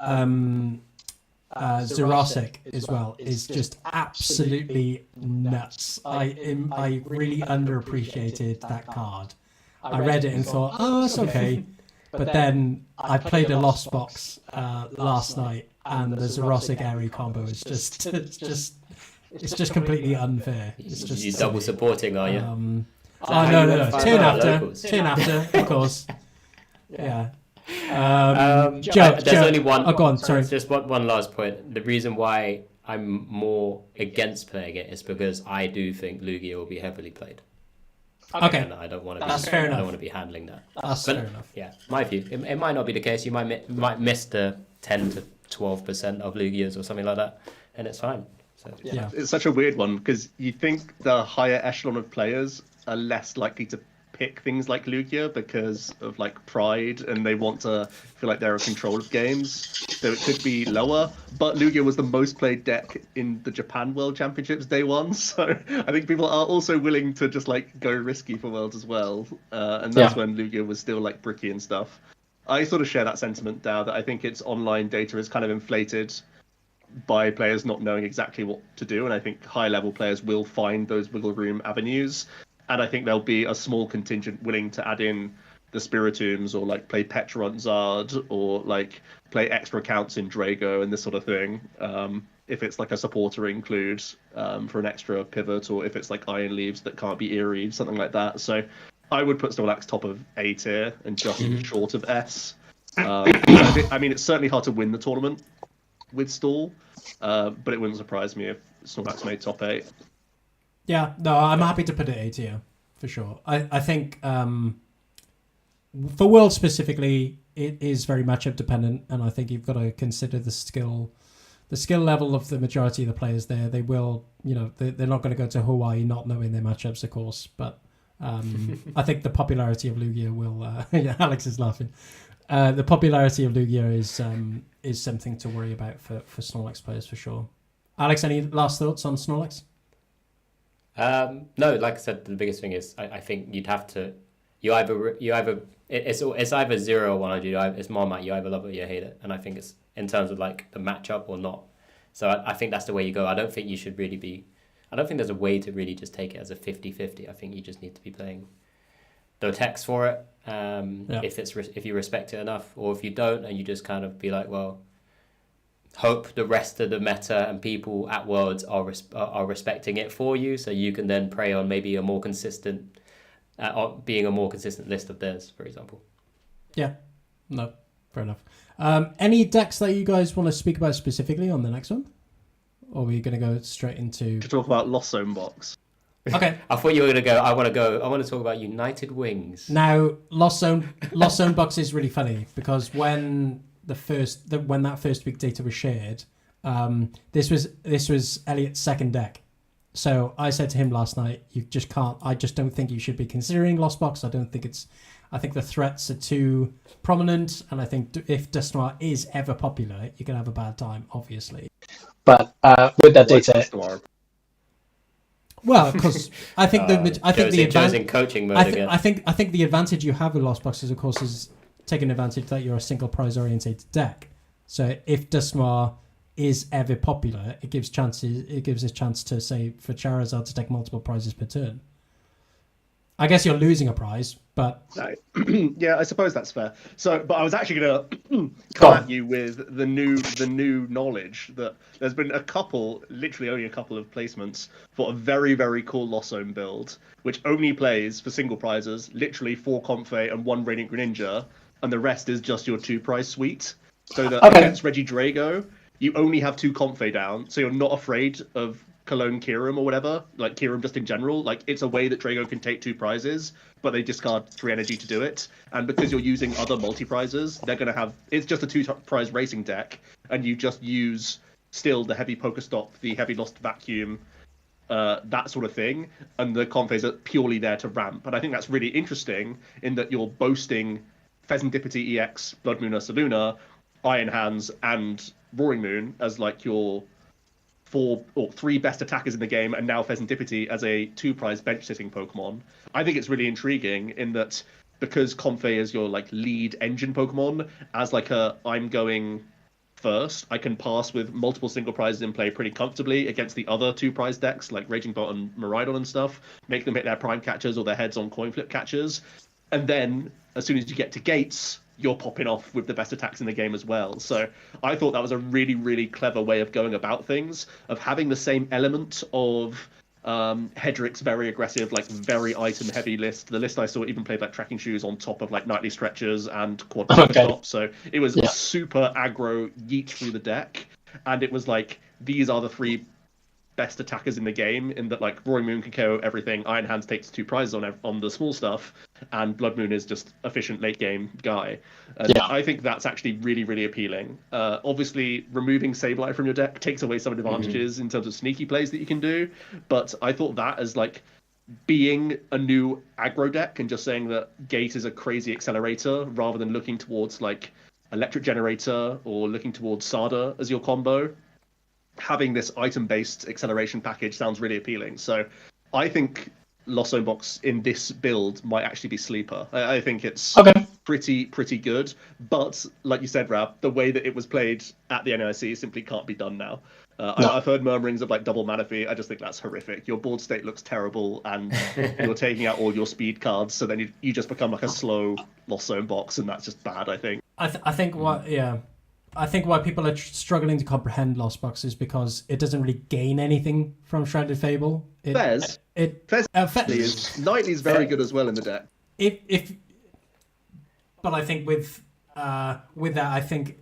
Zerosic as well is just absolutely nuts. I really underappreciated that card. I read it and thought, oh, that's okay. But then I played a Lost Box last night, and the Zerosic Airy combo is it's just completely unfair. It's just you double supporting, are you? No. Turn after, of course. Yeah. There's only one. Oh, go on. Sorry. Just one last point. The reason why I'm more against playing it is because I do think Lugia will be heavily played. Okay. And I don't want to. Fair enough. I don't want to be handling that. That's fair enough. Yeah, my view. It might not be the case. You might miss the 10 to 12% of Lugias or something like that, and it's fine. So yeah. It's such a weird one because you think the higher echelon of players are less likely to pick things like Lugia because of like pride, and they want to feel like they're in control of games, so it could be lower. But Lugia was the most played deck in the Japan World Championships day one, so I think people are also willing to just like go risky for Worlds as well, and that's when Lugia was still like bricky and stuff. I sort of share that sentiment now, that I think its online data is kind of inflated by players not knowing exactly what to do, and I think high level players will find those wiggle room avenues. And I think there'll be a small contingent willing to add in the Spiritombs, or like play Petronzard, or like play extra counts in Drago and this sort of thing. If it's like a supporter include for an extra pivot, or if it's like Iron Leaves that can't be Eerie, something like that. So I would put Snorlax top of A tier and just short of S. I mean, it's certainly hard to win the tournament with Stall, but it wouldn't surprise me if Snorlax made top 8. Yeah, no, I'm happy to put it A tier for sure. I think for World specifically, it is very matchup dependent, and I think you've got to consider the skill level of the majority of the players there. They will, they're not going to go to Hawaii not knowing their matchups, of course, but I think the popularity of Lugia will. Yeah, Alex is laughing. The popularity of Lugia is something to worry about for Snorlax players for sure. Alex, any last thoughts on Snorlax? No, like I said, the biggest thing is I think you'd have to it's either 0 or 100. It's Marmite. You either love it or you hate it, and I think it's in terms of like the matchup or not. So I think that's the way you go. I don't think you should really be. I don't think there's a way to really just take it as a 50-50. I think you just need to be playing the text for it. If you respect it enough, or if you don't, and you just kind of be like, well, hope the rest of the meta and people at Worlds are respecting it for you, so you can then prey on maybe a more consistent, being a more consistent list of theirs, for example. Yeah, no, fair enough. Any decks that you guys want to speak about specifically on the next one, or are we going to go straight into to talk about Lost Zone Box? Okay, I thought you were going to go. I want to talk about United Wings. Now, Lost Zone Box is really funny because when that first week data was shared, this was Elliot's second deck. So I said to him last night, you just can't. I just don't think you should be considering Lost Box. I think the threats are too prominent, and I think if Dusknoir is ever popular, you're gonna have a bad time, obviously. But with that data, well, because I think the advantage in coaching mode again. I think the advantage you have with Lost Boxes, of course, is taking advantage that you're a single prize orientated deck. So if Dusknoir is ever popular, it gives a chance to say for Charizard to take multiple prizes per turn. I guess you're losing a prize, but No. Yeah, I suppose that's fair. So, but I was actually gonna come at you with the new knowledge that there's been literally only a couple of placements for a very, very cool Lost Zone build, which only plays for single prizes, literally 4 Comfey and 1 Radiant Greninja, and the rest is just your 2 prize suite. So that against Regidrago, you only have 2 Comfey down, so you're not afraid of Cologne Kyurem or whatever, like Kyurem just in general. Like, it's a way that Drago can take 2 prizes, but they discard 3 energy to do it. And because you're using other multi-prizes, they're going to have... It's just a 2-prize racing deck, and you just use still the heavy Pokestop, the heavy Lost Vacuum, that sort of thing, and the Comfeys are purely there to ramp. And I think that's really interesting in that you're boasting Pheasantipity EX, Blood Moon Ursa Luna, Iron Hands, and Roaring Moon as like your 4 or 3 best attackers in the game, and now Pheasantipity as a 2-prize bench-sitting Pokemon. I think it's really intriguing in that because Comfey is your like lead engine Pokemon, as like I'm going first, I can pass with multiple single prizes in play pretty comfortably against the other 2-prize decks like Raging Bot and Miraidon and stuff, make them hit their prime catchers or their heads on coin flip catchers, and then as soon as you get to gates, you're popping off with the best attacks in the game as well. So I thought that was a really, really clever way of going about things, of having the same element of Hedrick's very aggressive, like very item heavy list. The list I saw even played like Tracking Shoes on top of like Nightly Stretchers and Quad Stop. So it was super aggro, yeet through the deck. And it was like, these are the 3 best attackers in the game, in that like Roaring Moon can KO everything, Iron Hands takes 2 prizes on the small stuff, and Blood Moon is just efficient late game guy. And I think that's actually really, really appealing. Obviously, removing Sableye from your deck takes away some advantages in terms of sneaky plays that you can do, but I thought that as like being a new aggro deck and just saying that Gate is a crazy accelerator rather than looking towards like Electric Generator or looking towards Sada as your combo, having this item-based acceleration package sounds really appealing. So I think Lost Zone Box in this build might actually be sleeper. I think it's pretty good. But like you said, Rab, the way that it was played at the NIC simply can't be done now. I've heard murmurings of like double Manaphy. I just think that's horrific. Your board state looks terrible, and you're taking out all your speed cards, so then you just become like a slow Lost Zone Box, and that's just bad, I think. I think why people are struggling to comprehend Lost Box is because it doesn't really gain anything from Shrouded Fable. Fez Nightly's very good as well in the deck. But I think with that, I think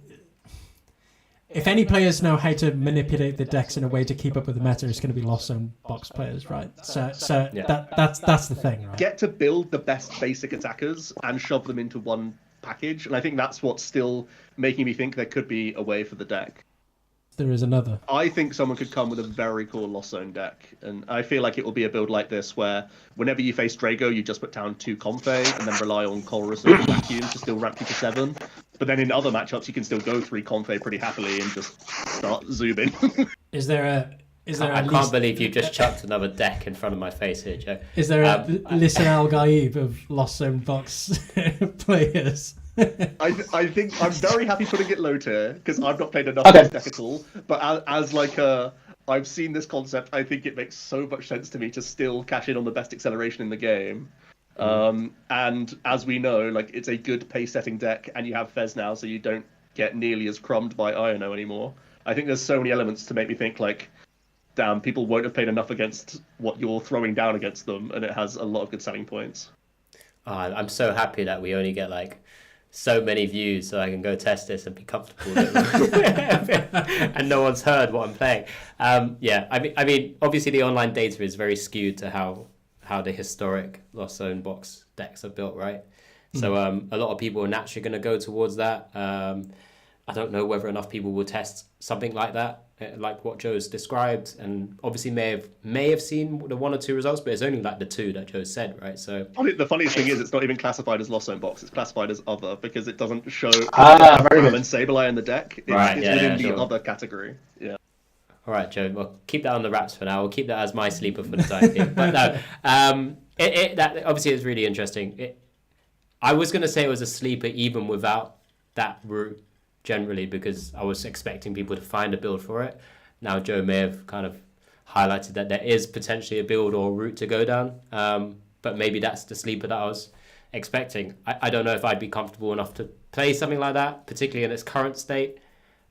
if any players know how to manipulate the decks in a way to keep up with the meta, it's going to be Lost Zone Box players, right? So that's the thing, right? Get to build the best basic attackers and shove them into one package, and I think that's what's still making me think there could be a way for the deck. There is another. I think someone could come with a very cool Lost Zone deck, and I feel like it will be a build like this where whenever you face Drago, you just put down 2 Comfey and then rely on Colress or Vacuum to still ramp you to 7. But then in other matchups, you can still go 3 Comfey pretty happily and just start zooming. I can't believe you just chucked another deck in front of my face here, Joe. Is there a Listen Al Gaib of Lost Zone Box players? I think I'm very happy putting it low tier because I've not played enough of this deck at all. But as like I've seen this concept, I think it makes so much sense to me to still cash in on the best acceleration in the game. And as we know, like it's a good pace setting deck, and you have Fez now, so you don't get nearly as crumbed by Iono anymore. I think there's so many elements to make me think like, damn, people won't have played enough against what you're throwing down against them, and it has a lot of good selling points. I'm so happy that we only get like so many views so I can go test this and be comfortable and no one's heard what I'm playing. I mean obviously the online data is very skewed to how the historic Lost Zone Box decks are built, right? So a lot of people are naturally going to go towards that. I don't know whether enough people will test something like that, like what Joe's described, and obviously may have seen the 1 or 2 results, but it's only like the 2 that Joe said, right? So the funniest thing is it's not even classified as Lost Zone Box; it's classified as other because it doesn't show very good. and Sableye in the deck. It's within the other category. Yeah. All right, Joe. Well, keep that on the wraps for now. We'll keep that as my sleeper for the time being. But no, that obviously is really interesting. I was going to say it was a sleeper even without that route generally, because I was expecting people to find a build for it. Now Joe may have kind of highlighted that there is potentially a build or a route to go down. but maybe that's the sleeper that I was expecting. I don't know if I'd be comfortable enough to play something like that, particularly in its current state.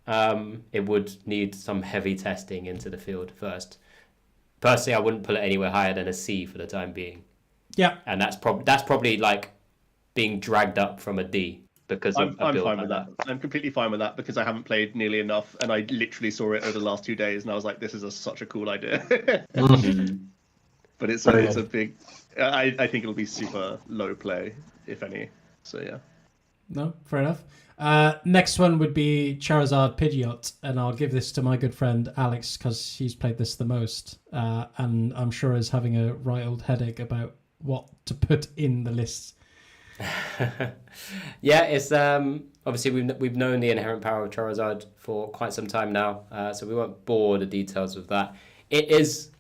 It would need some heavy testing into the field first. Personally, I wouldn't put it anywhere higher than a C for the time being. Yeah. And that's probably like being dragged up from a D because of I'm fine with that. I'm completely fine with that because I haven't played nearly enough, and I literally saw it over the last 2 days, and I was like, "This is such a cool idea." But it's a big. I think it'll be super low play, if any. So yeah. No, fair enough. Next one would be Charizard Pidgeot, and I'll give this to my good friend Alex because he's played this the most, and I'm sure is having a right old headache about what to put in the list. Yeah, it's obviously we've known the inherent power of Charizard for quite some time now, so we won't bore the details of that. It is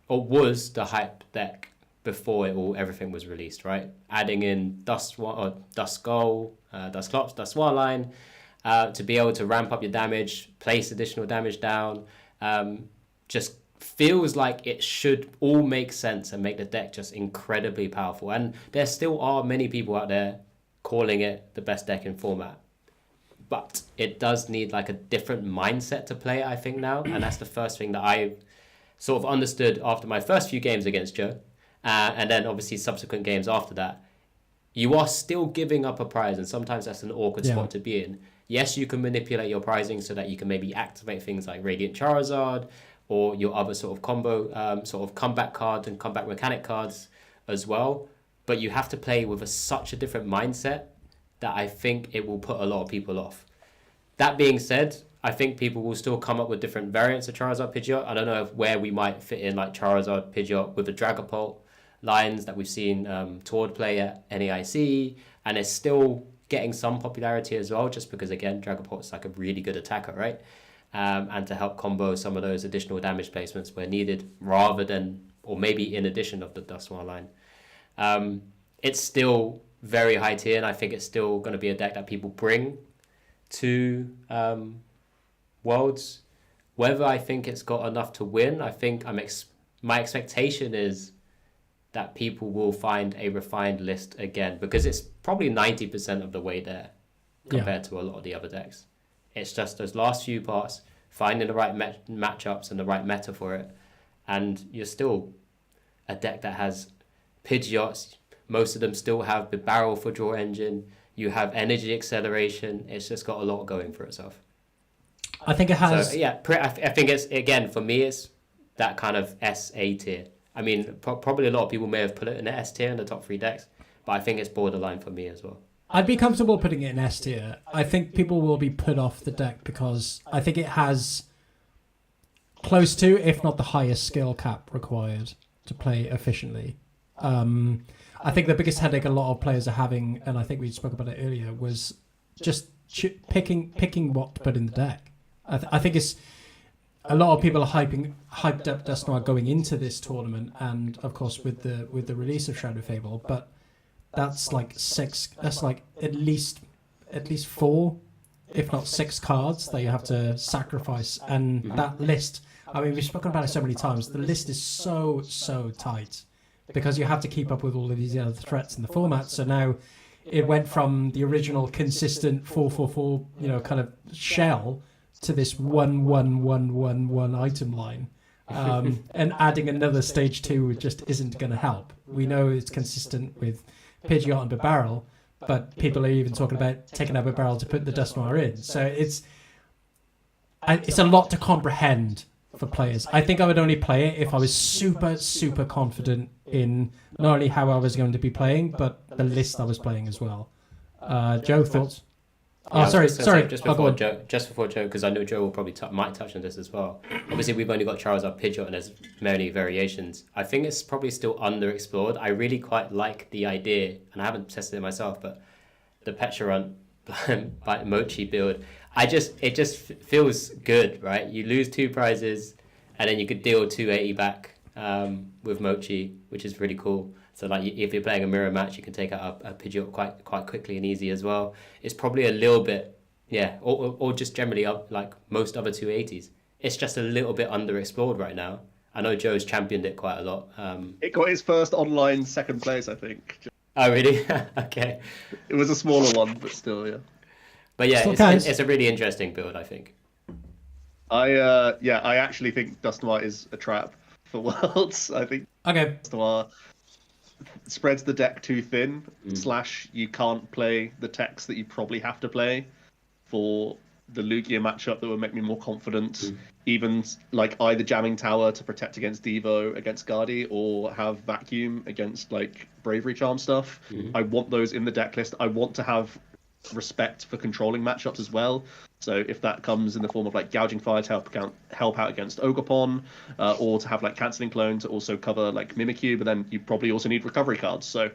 or was the hype deck before everything was released, right? Adding in Duskull, Dusclops, Duskull to be able to ramp up your damage, place additional damage down, just feels like it should all make sense and make the deck just incredibly powerful. And there still are many people out there calling it the best deck in format. But it does need like a different mindset to play it, I think, now. And that's the first thing that I sort of understood after my first few games against Joe. And then obviously subsequent games after that. You are still giving up a prize, and sometimes that's an awkward spot to be in. Yes, you can manipulate your prizing so that you can maybe activate things like Radiant Charizard or your other sort of combo, sort of comeback cards and comeback mechanic cards as well. But you have to play with such a different mindset that I think it will put a lot of people off. That being said, I think people will still come up with different variants of Charizard Pidgeot. I don't know where we might fit in like Charizard Pidgeot with the Dragapult lines that we've seen Tord play at NAIC, and it's still getting some popularity as well, just because again Dragapult's like a really good attacker, right? And to help combo some of those additional damage placements where needed, rather than or maybe in addition of the Duskull line. It's still very high tier, and I think it's still going to be a deck that people bring to Worlds. Whether I think it's got enough to win, I think my expectation is that people will find a refined list again, because it's probably 90% of the way there compared to a lot of the other decks. It's just those last few parts, finding the right matchups and the right meta for it, and you're still a deck that has Pidgeots. Most of them still have the barrel for draw engine. You have energy acceleration. It's just got a lot going for itself. I think it has. So, yeah, I think it's, again, for me, it's that kind of SA tier. I mean, probably a lot of people may have put it in the S tier in the top 3 decks, but I think it's borderline for me as well. I'd be comfortable putting it in S tier. I think people will be put off the deck because I think it has close to, if not the highest skill cap required to play efficiently. I think the biggest headache a lot of players are having, and I think we spoke about it earlier, was just picking what to put in the deck. I think it's a lot of people are hyped up Duskull going into this tournament, and of course with the release of Shrouded Fable, but that's like 6. That's like at least 4, if not 6 cards that you have to sacrifice, and that list. I mean, we've spoken about it so many times. The list is so tight because you have to keep up with all of these other threats in the format. So now it went from the original consistent 4/4/4, kind of shell to this 1/1/1/1/1 item line, and adding another stage 2 just isn't going to help. We know it's consistent with Pidgeot and Barrel, but people are even talking about taking out Barrel to put the Duskull in. So it's a lot to comprehend for players. I think I would only play it if I was super confident in not only how I was going to be playing, but the list I was playing as well. Joe, thoughts? Sorry. Just before Joe, because I know Joe will probably might touch on this as well. Obviously, we've only got Charizard Pidgeot, and there's many variations. I think it's probably still underexplored. I really quite like the idea, and I haven't tested it myself, but the Pecharunt by Mochi build. It just feels good, right? You lose 2 prizes, and then you could deal 280 back with Mochi, which is really cool. So like if you're playing a mirror match, you can take out a Pidgeot quite quickly and easy as well. It's probably a little bit, or just generally like most other 280s. It's just a little bit underexplored right now. I know Joe's championed it quite a lot. It got its first online second place, I think. Oh, really? Okay. It was a smaller one, but still, yeah. But yeah, Still it's a really interesting build, I think. I actually think Dusknoir is a trap for Worlds. I think Dusknoir spreads the deck too thin, / you can't play the techs that you probably have to play for the Lugia matchup that would make me more confident. Even like either jamming tower to protect against Devo against Guardi, or have vacuum against like Bravery Charm stuff. I want those in the deck list. I want to have respect for controlling matchups as well. So if that comes in the form of like Gouging Fire to help out against Ogerpon, or to have like Cancelling Clone to also cover like Mimikyu, but then you probably also need recovery cards. So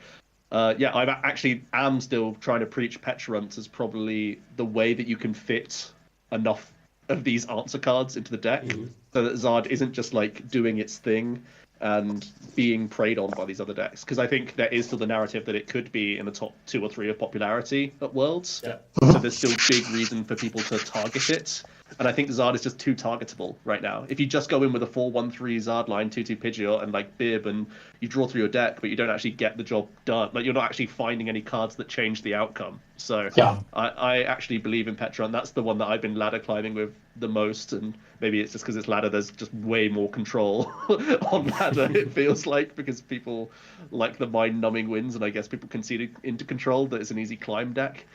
I actually am still trying to preach Petrarunt as probably the way that you can fit enough of these answer cards into the deck, so that Zard isn't just like doing its thing and being preyed on by these other decks. Because I think there is still the narrative that it could be in the top 2 or 3 of popularity at Worlds. Yeah. So there's still big reason for people to target it. And I think Zard is just too targetable right now. If you just go in with a 4-1-3 Zard line, 2-2 Pidgeot, and like Bib, and you draw through your deck, but you don't actually get the job done. Like you're not actually finding any cards that change the outcome. So yeah. I actually believe in Petra, and that's the one that I've been ladder climbing with the most. And maybe it's just because it's ladder, there's just way more control on ladder, it feels like, because people like the mind-numbing wins, and I guess people conceded into control that it's an easy climb deck.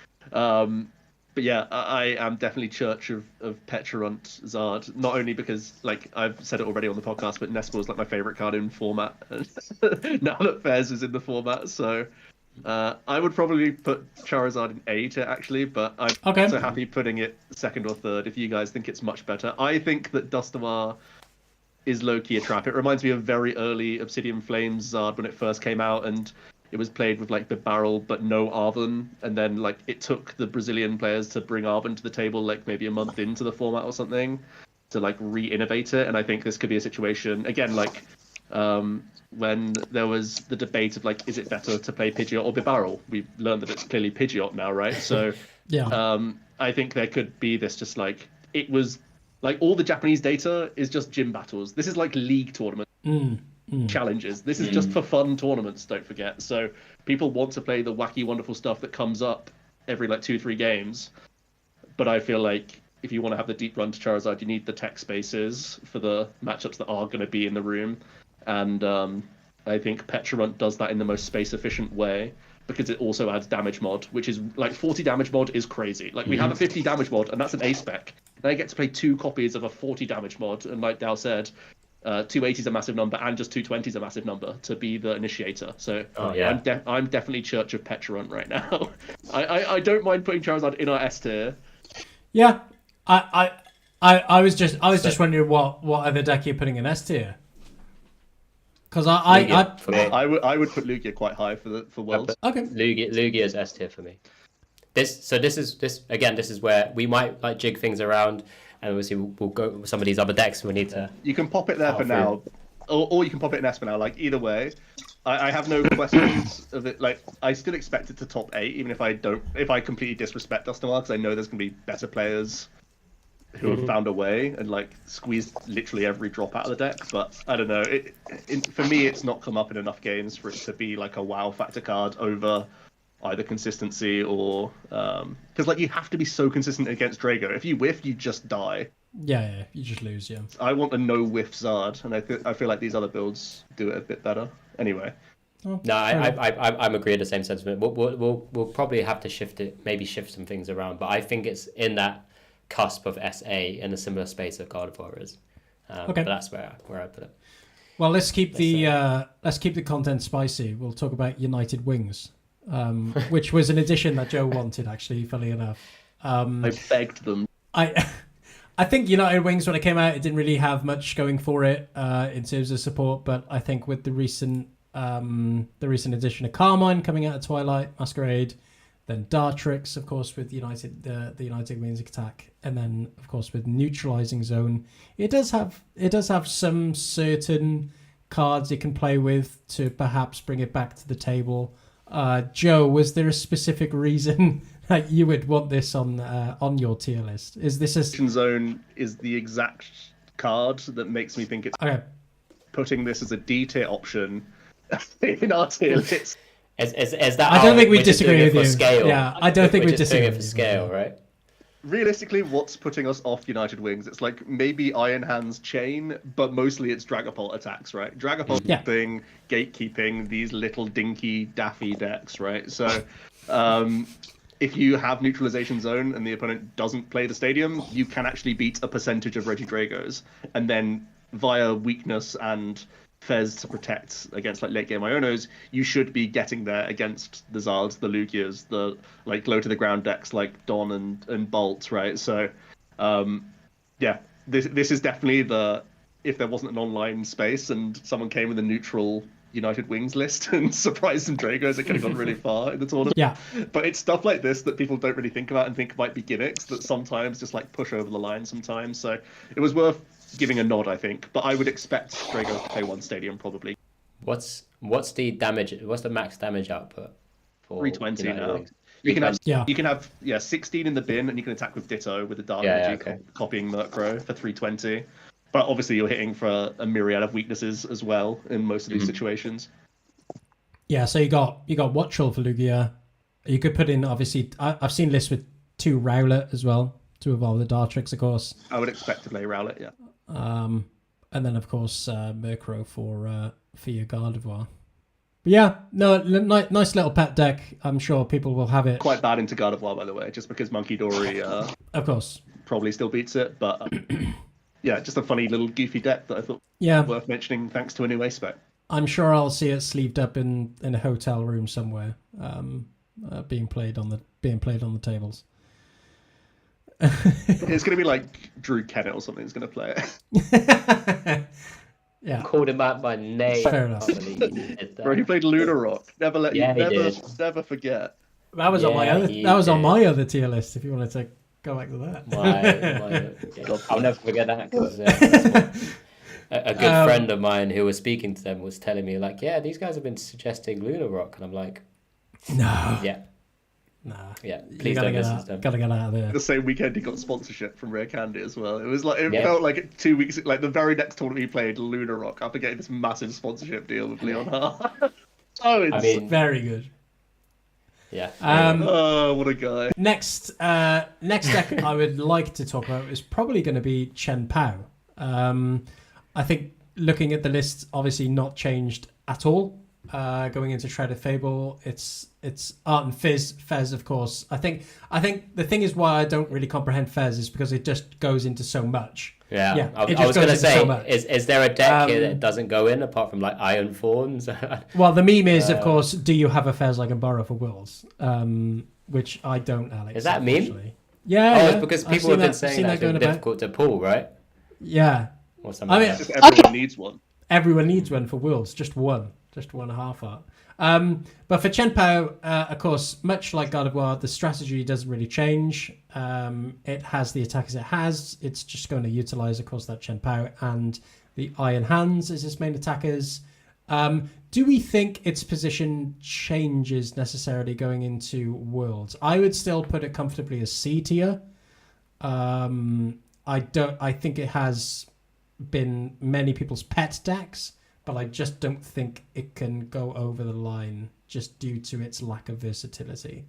But yeah, I am definitely Church of Petrarunt Zard, not only because, like, I've said it already on the podcast, but Nespor is like my favourite card in format, now that Fez is in the format, so I would probably put Charizard in A tier, actually, but I'm so happy putting it second or third if you guys think it's much better. I think that Dusknoir is low-key a trap. It reminds me of very early Obsidian Flames Zard when it first came out, and it was played with like the barrel but no Arven, and then like it took the Brazilian players to bring Arven to the table like maybe a month into the format or something to like re-innovate it. And I think this could be a situation again like when there was the debate of like, is it better to play Pidgeot or Bibarel? We've learned that it's clearly Pidgeot now, right? So I think there could be this just like, it was like all the Japanese data is just gym battles. This is like league tournament challenges. This is just for fun tournaments, don't forget. So people want to play the wacky, wonderful stuff that comes up every like 2-3 games. But I feel like if you want to have the deep run to Charizard, you need the tech spaces for the matchups that are going to be in the room. And I think Petrarunt does that in the most space efficient way, because it also adds damage mod, which is like 40 damage mod is crazy. Like we have a 50 damage mod, and that's an A spec. And I get to play 2 copies of a 40 damage mod, and like Dal said, 280 is a massive number, and just 220 is a massive number to be the initiator. So I'm definitely Church of Petrarunt right now. I don't mind putting Charizard in our S tier. Yeah, I was just wondering what other deck you're putting in S tier. Because I would put Lugia quite high for Worlds. Okay. Lugia is S tier for me. This is where we might like jig things around, and obviously we'll go with some of these other decks. We need to. You can pop it there for now, or you can pop it in S for now. Like either way, I have no questions of it. Like I still expect it to top 8, even if I completely disrespect Dusknoir, because I know there's gonna be better players who have found a way and like squeezed literally every drop out of the deck. But I don't know. For me, it's not come up in enough games for it to be like a wow factor card over either consistency or because like you have to be so consistent against Drago. If you whiff, you just die. Yeah, you just lose. Yeah. I want a no whiff Zard, and I feel like these other builds do it a bit better. Anyway. No, I'm agreeing the same sentiment. We'll probably have to shift some things around, but I think it's in that cusp of SA in a similar space that Gardevoir is. But that's where I put it. Well, let's keep the content spicy. We'll talk about United Wings, which was an addition that Joe wanted, actually, funny enough. I begged them. I think United Wings, when it came out, it didn't really have much going for it in terms of support, but I think with the recent edition of Carmine coming out of Twilight Masquerade, then Dartrix, of course, with the United Wings attack, and then of course with Neutralizing Zone, it does have some certain cards you can play with to perhaps bring it back to the table. Joe, was there a specific reason that you would want this on your tier list? Is this a Zone is the exact card that makes me think it's okay? putting this as a D tier option in our tier list. Is that? I don't think we we're just disagree doing it with for you. Scale. Yeah, I don't think we're we just doing disagree it for with you. scale, right? Realistically, what's putting us off United Wings? It's like maybe Iron Hand's Chain, but mostly it's Dragapult attacks, right? Dragapult thing, gatekeeping these little dinky daffy decks, right? So if you have neutralization zone and the opponent doesn't play the stadium, you can actually beat a percentage of Regidragos, and then via weakness and Fez to protect against like late game Ionos, you should be getting there against the Zards, the Lugias, the like low to the ground decks like Don and Bolt, right? So this is definitely the, if there wasn't an online space and someone came with a neutral United Wings list and surprised some Dragos, it could have gone really far in the tournament. Yeah. But it's stuff like this that people don't really think about and think might be gimmicks that sometimes just like push over the line sometimes. So it was worth giving a nod, I think. But I would expect Dragos to play one stadium probably. What's the damage? What's the max damage output for 320 United now. Wings? You can have 320. 16 in the bin, and you can attack with Ditto with the Dark Yeah, Energy, okay. copying Murkrow for 320. But obviously you're hitting for a myriad of weaknesses as well in most of these situations. Yeah, so you got Watchful for Lugia. You could put in, obviously, I've seen lists with 2 Rowlet as well to evolve the Dartrix, of course. I would expect to play Rowlet, yeah. And then, of course, Murkrow for your Gardevoir. But yeah, no, nice little pet deck. I'm sure people will have it. Quite bad into Gardevoir, by the way, just because Monkey Dory of course probably still beats it. But yeah, just a funny little goofy deck that I thought worth mentioning thanks to a new A-Spec. I'm sure I'll see it sleeved up in a hotel room somewhere, being played on the tables. It's going to be like Drew Kennett or something is going to play it. Yeah. Called him out by name. Fair enough. Bro, he played Luna Rock. Never forget. That was on my my other tier list. If you wanted to go back to that. I'll never forget that. 'Cause, a good friend of mine who was speaking to them was telling me like, yeah, these guys have been suggesting Luna Rock, and I'm like, no. Yeah. Nah. Yeah. Please don't listen to them. Gotta get out of there. The same weekend he got sponsorship from Rare Candy as well. It was like felt like 2 weeks, like the very next tournament he played, Luna Rock, after getting this massive sponsorship deal with Leon Hart. Very good. Yeah. Oh, what a guy. Next deck I would like to talk about is probably going to be Chien-Pao. I think looking at the list, obviously not changed at all. Going into Shredded Fable, it's Art and Fez, of course. I think the thing is why I don't really comprehend Fez is because it just goes into so much. Yeah. I was going to say, is there a deck here that doesn't go in apart from like Iron Thorns? Well, the meme is, of course, do you have a Fez I can borrow for Worlds? Which I don't, Alex. Is that meme? Yeah. It's because people have been saying that's been difficult to pull, right? Yeah. Or something. I mean, everyone needs one. Everyone needs one for Worlds, just one half art. But for Chien-Pao, of course, much like Gardevoir, the strategy doesn't really change. It has the attackers it has. It's just going to utilize, of course, that Chien-Pao and the Iron Hands as its main attackers. Do we think its position changes necessarily going into Worlds? I would still put it comfortably as C tier. I think it has been many people's pet decks, but I just don't think it can go over the line just due to its lack of versatility.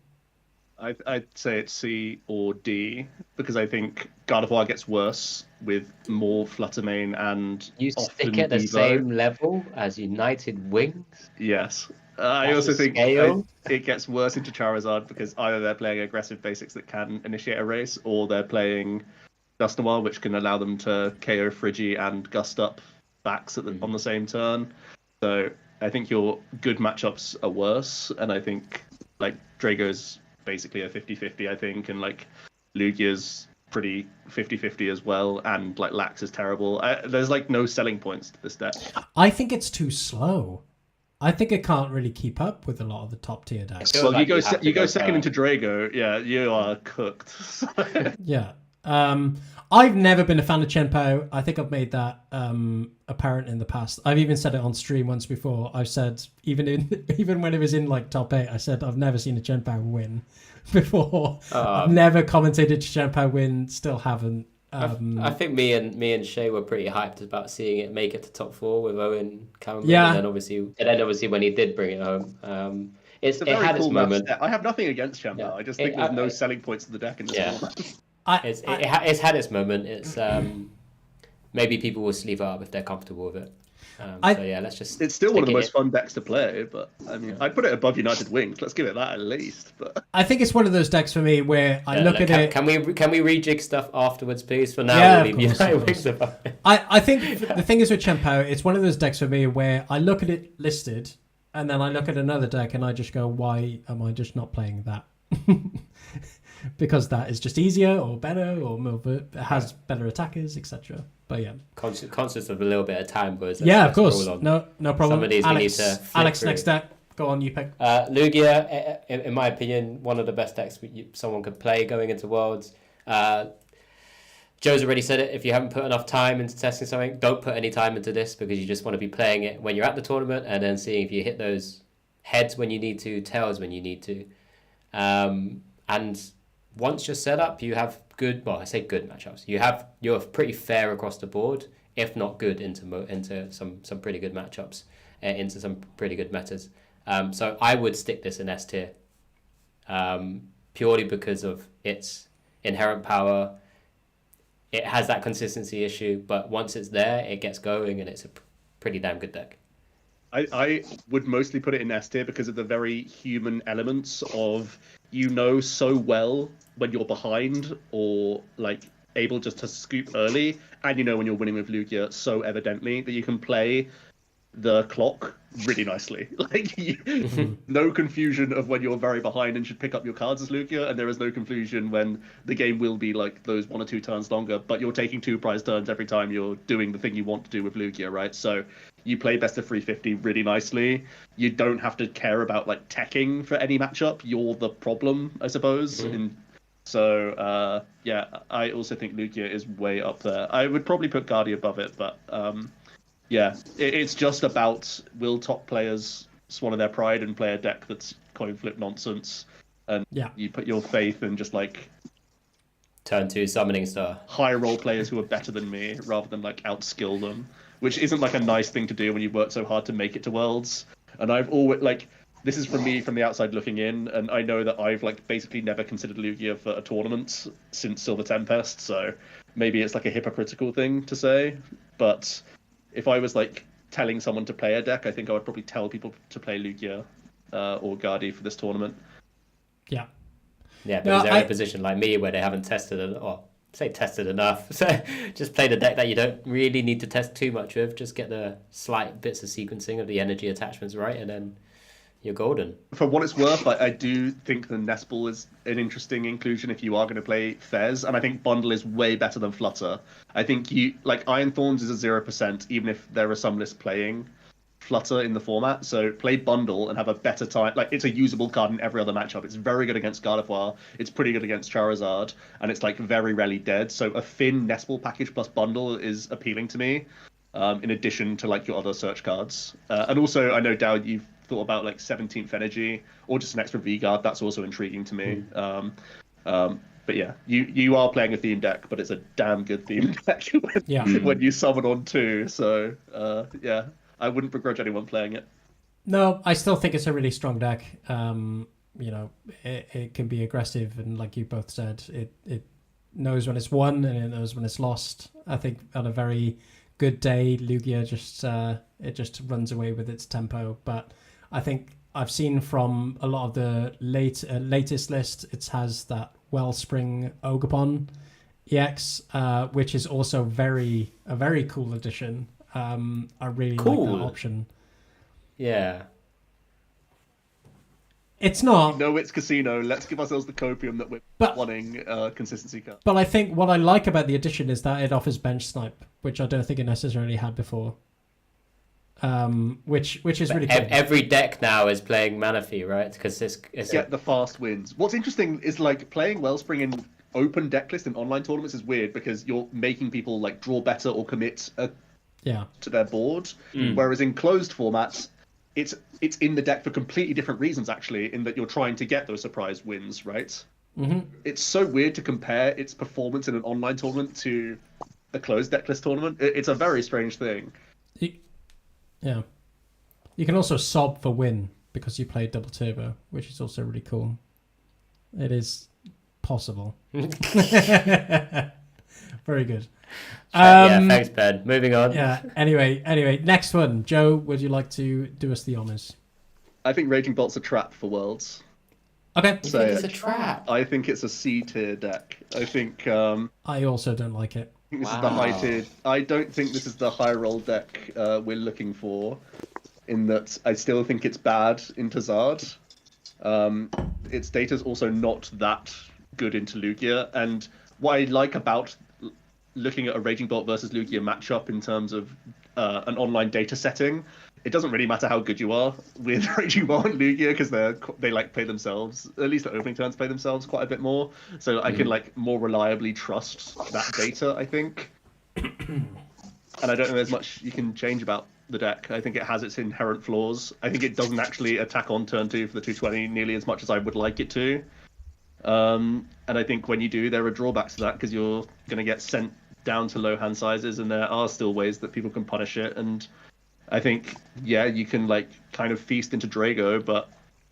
I'd say it's C or D because I think Gardevoir gets worse with more Fluttermane and you stick at the same level as United Wings. Yes, I also think it gets worse into Charizard because either they're playing aggressive basics that can initiate a race, or they're playing Dusknoir, which can allow them to KO Frigi and Gust Up backs on the same turn. So I think your good matchups are worse, and I think like Drago's basically a 50-50, I think, and like Lugia's pretty 50-50 as well, and like Lax is terrible. There's like no selling points to this deck. I think it's too slow. I think it can't really keep up with a lot of the top tier decks. Well, you go second into Drago, yeah, you are cooked. Yeah. I've never been a fan of Chien-Pao. I think I've made that apparent in the past. I've even said it on stream once before. I've said even when it was in like top 8, I said I've never seen a Chien-Pao win before. I've never commentated Chien-Pao win. Still haven't. I think me and Shay were pretty hyped about seeing it make it to top 4 with Owen coming. Yeah. And then obviously when he did bring it home, It's a it very had cool its moment. I have nothing against Chien-Pao. Yeah. I just think there's no selling points to the deck in this format. It's had its moment. It's maybe people will sleeve it up if they're comfortable with it. Let's just. It's still one of the most fun decks to play, but I mean, I'd put it above United Wings. Let's give it that at least. But I think it's one of those decks for me where I look at it. Can we rejig stuff afterwards, please? For now, Yeah, we'll leave United Wings above it. I think the thing is with Chien-Pao, it's one of those decks for me where I look at it listed, and then I look at another deck and I just go, why am I just not playing that? Because that is just easier or better or more, it has better attackers, etc. But yeah, conscious of a little bit of time, boys. Of course, no problem. Some of these Alex, we need to Alex, next deck. Go on, you pick. Lugia, in my opinion, one of the best decks someone could play going into Worlds. Joe's already said it. If you haven't put enough time into testing something, don't put any time into this because you just want to be playing it when you're at the tournament and then seeing if you hit those heads when you need to, tails when you need to. And once you're set up, you have good matchups. You're pretty fair across the board, if not good into some pretty good matchups, into some pretty good metas. So I would stick this in S tier, purely because of its inherent power. It has that consistency issue, but once it's there, it gets going, and it's a pretty damn good deck. I would mostly put it in S tier because of the very human elements of so well when you're behind or like able just to scoop early, and when you're winning with Lugia so evidently that you can play the clock really nicely. Like no confusion of when you're very behind and should pick up your cards as Lugia, and there is no confusion when the game will be like those 1 or 2 turns longer, but you're taking 2 prize turns every time you're doing the thing you want to do with Lugia, right? So you play best of 350 really nicely. You don't have to care about like teching for any matchup. You're the problem, I suppose. So I also think Lugia is way up there. I would probably put Guardi above it, but it's just about will top players swallow their pride and play a deck that's coin flip nonsense, and you put your faith in just like turn 2 summoning star high role players who are better than me rather than like outskill them, which isn't like a nice thing to do when you work so hard to make it to Worlds. And I've always this is from me from the outside looking in, and I know that I've like basically never considered Lugia for a tournament since Silver Tempest, so maybe it's like a hypocritical thing to say, but if I was like telling someone to play a deck, I think I would probably tell people to play Lugia or Guardi for this tournament. Yeah. Yeah, because they're in a position like me where they haven't tested enough. So just play the deck that you don't really need to test too much with. Just get the slight bits of sequencing of the energy attachments right, and then you're golden. For what it's worth, I do think the Nest Ball is an interesting inclusion if you are going to play Fez, and I think Bundle is way better than Flutter. I think Iron Thorns is a 0%, even if there are some lists playing Flutter in the format. So play Bundle and have a better time. Like, it's a usable card in every other matchup. It's very good against Gardevoir. It's pretty good against Charizard, and it's like very rarely dead. So a Finn Nest Ball package plus Bundle is appealing to me. In addition to like your other search cards, and also I know Dowd, you've thought about like 17th Energy or just an extra V-Guard. That's also intriguing to me. But yeah, you are playing a theme deck, but it's a damn good theme deck when you summon on 2. So I wouldn't begrudge anyone playing it. No, I still think it's a really strong deck. It can be aggressive, and like you both said, it knows when it's won and it knows when it's lost. I think on a very good day, Lugia just runs away with its tempo. But I think I've seen from a lot of the latest list, it has that Wellspring Ogerpon EX, which is also a very cool addition. I really like that option. Yeah. It's not. No, it's Casino. Let's give ourselves the copium that we're wanting consistency card. But I think what I like about the addition is that it offers bench snipe, which I don't think it necessarily had before. Which is really cool. Every deck now is playing Manaphy, right? Because it's the fast wins. What's interesting is like playing Wellspring in open deck list in online tournaments is weird because you're making people like draw better or commit to their board. Whereas in closed formats, it's in the deck for completely different reasons, actually, in that you're trying to get those surprise wins, right? It's so weird to compare its performance in an online tournament to a closed decklist tournament. It's a very strange thing. Yeah. You can also sob for win because you played double turbo, which is also really cool. It is possible. Very good. Yeah, thanks, Ben. Moving on. Yeah. Anyway, next one. Joe, would you like to do us the honors? I think Raging Bolt's a trap for Worlds. Okay. You think it's a trap? I think it's a C tier deck. I think I also don't like it. this is the high tier. I don't think this is the high roll deck we're looking for. In that, I still think it's bad into Zard. Its data's also not that good into Lugia, and what I like about looking at a Raging Bolt versus Lugia matchup in terms of an online data setting, it doesn't really matter how good you are with Raging Bolt and Lugia because they like play themselves, at least the opening turns play themselves quite a bit more. So I can like more reliably trust that data, I think. And I don't know there's much you can change about the deck. I think it has its inherent flaws. I think it doesn't actually attack on turn 2 for the 220 nearly as much as I would like it to. And I think when you do, there are drawbacks to that because you're going to get sent down to low hand sizes, and there are still ways that people can punish it. And I think, yeah, you can like kind of feast into Drago, but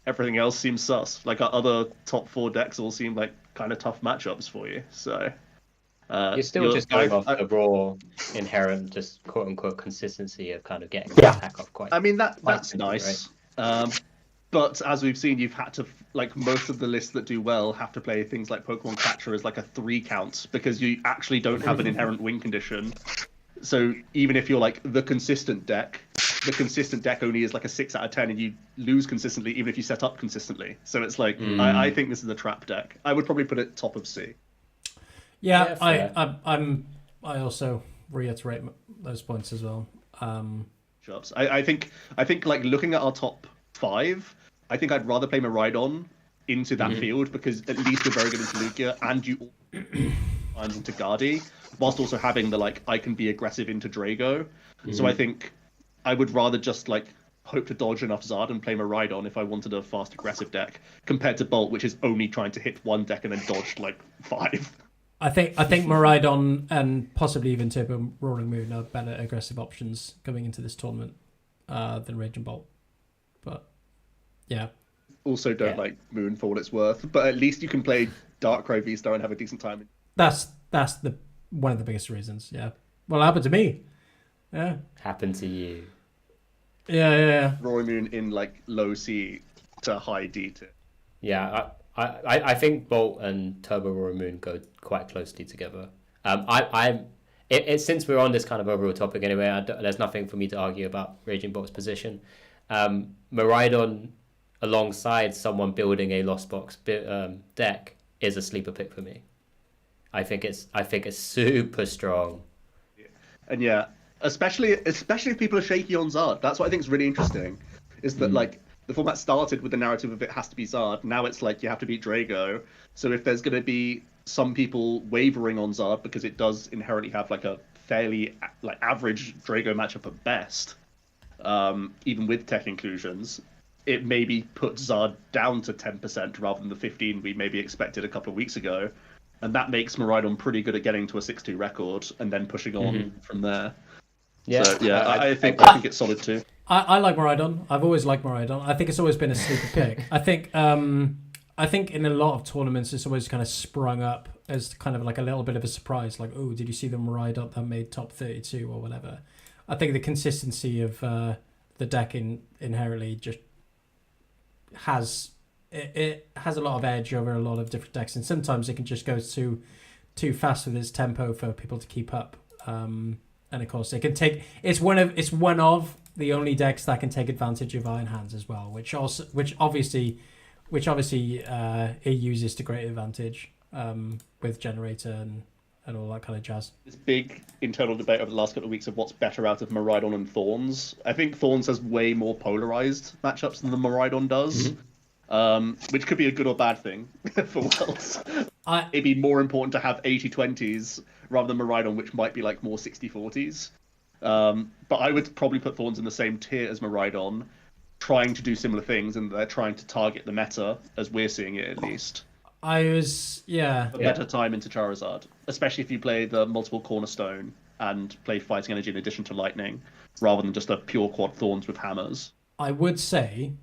everything else seems sus. Like our other top 4 decks all seem like kind of tough matchups for you. So you're still just going off the raw inherent, just quote unquote consistency of kind of getting the attack off quite. I mean that's nice. Right? But as we've seen, you've had to, like most of the lists that do well, have to play things like Pokemon Catcher as like a 3 count because you actually don't have an inherent win condition. So even if you're like the consistent deck only is like a 6 out of 10, and you lose consistently even if you set up consistently. So it's like I think this is a trap deck. I would probably put it top of C. Yeah, I also reiterate those points as well. I think like looking at our top 5, I think I'd rather play Miraidon into that field because at least you're very good into Lugia and you find into Gardy, whilst also having the like I can be aggressive into Drago. So I think I would rather just like hope to dodge enough Zard and play Miraidon if I wanted a fast aggressive deck compared to Bolt, which is only trying to hit 1 deck and then dodge like 5. I think Miraidon and possibly even Turbo Roaring Moon are better aggressive options going into this tournament than Raging Bolt. But yeah. Also don't like Moon for what it's worth, but at least you can play Darkrai VSTAR and have a decent time. That's the one of the biggest reasons. Yeah. Well, it happened to me. Yeah. Happened to you. Yeah. Roaring Moon in like low C to high D tier. Yeah, I think Bolt and Turbo Roaring Moon go quite closely together. Since we're on this kind of overall topic anyway, there's nothing for me to argue about Raging Bolt's position. Miraidon alongside someone building a Lost Box deck is a sleeper pick for me. I think it's super strong. And yeah, especially if people are shaky on Zard. That's what I think is really interesting. Is that like the format started with the narrative of it has to be Zard. Now it's like you have to beat Drago. So if there's going to be some people wavering on Zard because it does inherently have like a fairly like average Drago matchup at best, even with tech inclusions, it maybe puts Zard down to 10% rather than the 15 we maybe expected a couple of weeks ago. And that makes Miraidon pretty good at getting to a 6-2 record and then pushing on from there. Yeah, so, yeah, I think it's solid too. I like Miraidon. I've always liked Miraidon. I think it's always been a sleeper pick. I think in a lot of tournaments it's always kind of sprung up as kind of like a little bit of a surprise. Like, oh, did you see the Miraidon that made top 32 or whatever? I think the consistency of the deck inherently just has it has a lot of edge over a lot of different decks, and sometimes it can just go too fast with its tempo for people to keep up. And of course, it can take. It's one of the only decks that can take advantage of Iron Hands as well, which obviously it uses to great advantage with Generator and all that kind of jazz. This big internal debate over the last couple of weeks of what's better out of Miraidon and Thorns. I think Thorns has way more polarized matchups than the Miraidon does, which could be a good or bad thing for Worlds. It'd be more important to have 80-20s rather than Miraidon, which might be like more 60-40s. But I would probably put Thorns in the same tier as Miraidon, trying to do similar things, and they're trying to target the meta as we're seeing it at least. I was, yeah. a better time into Charizard, especially if you play the multiple Cornerstone and play Fighting Energy in addition to Lightning, rather than just a pure quad Thorns with hammers. I would say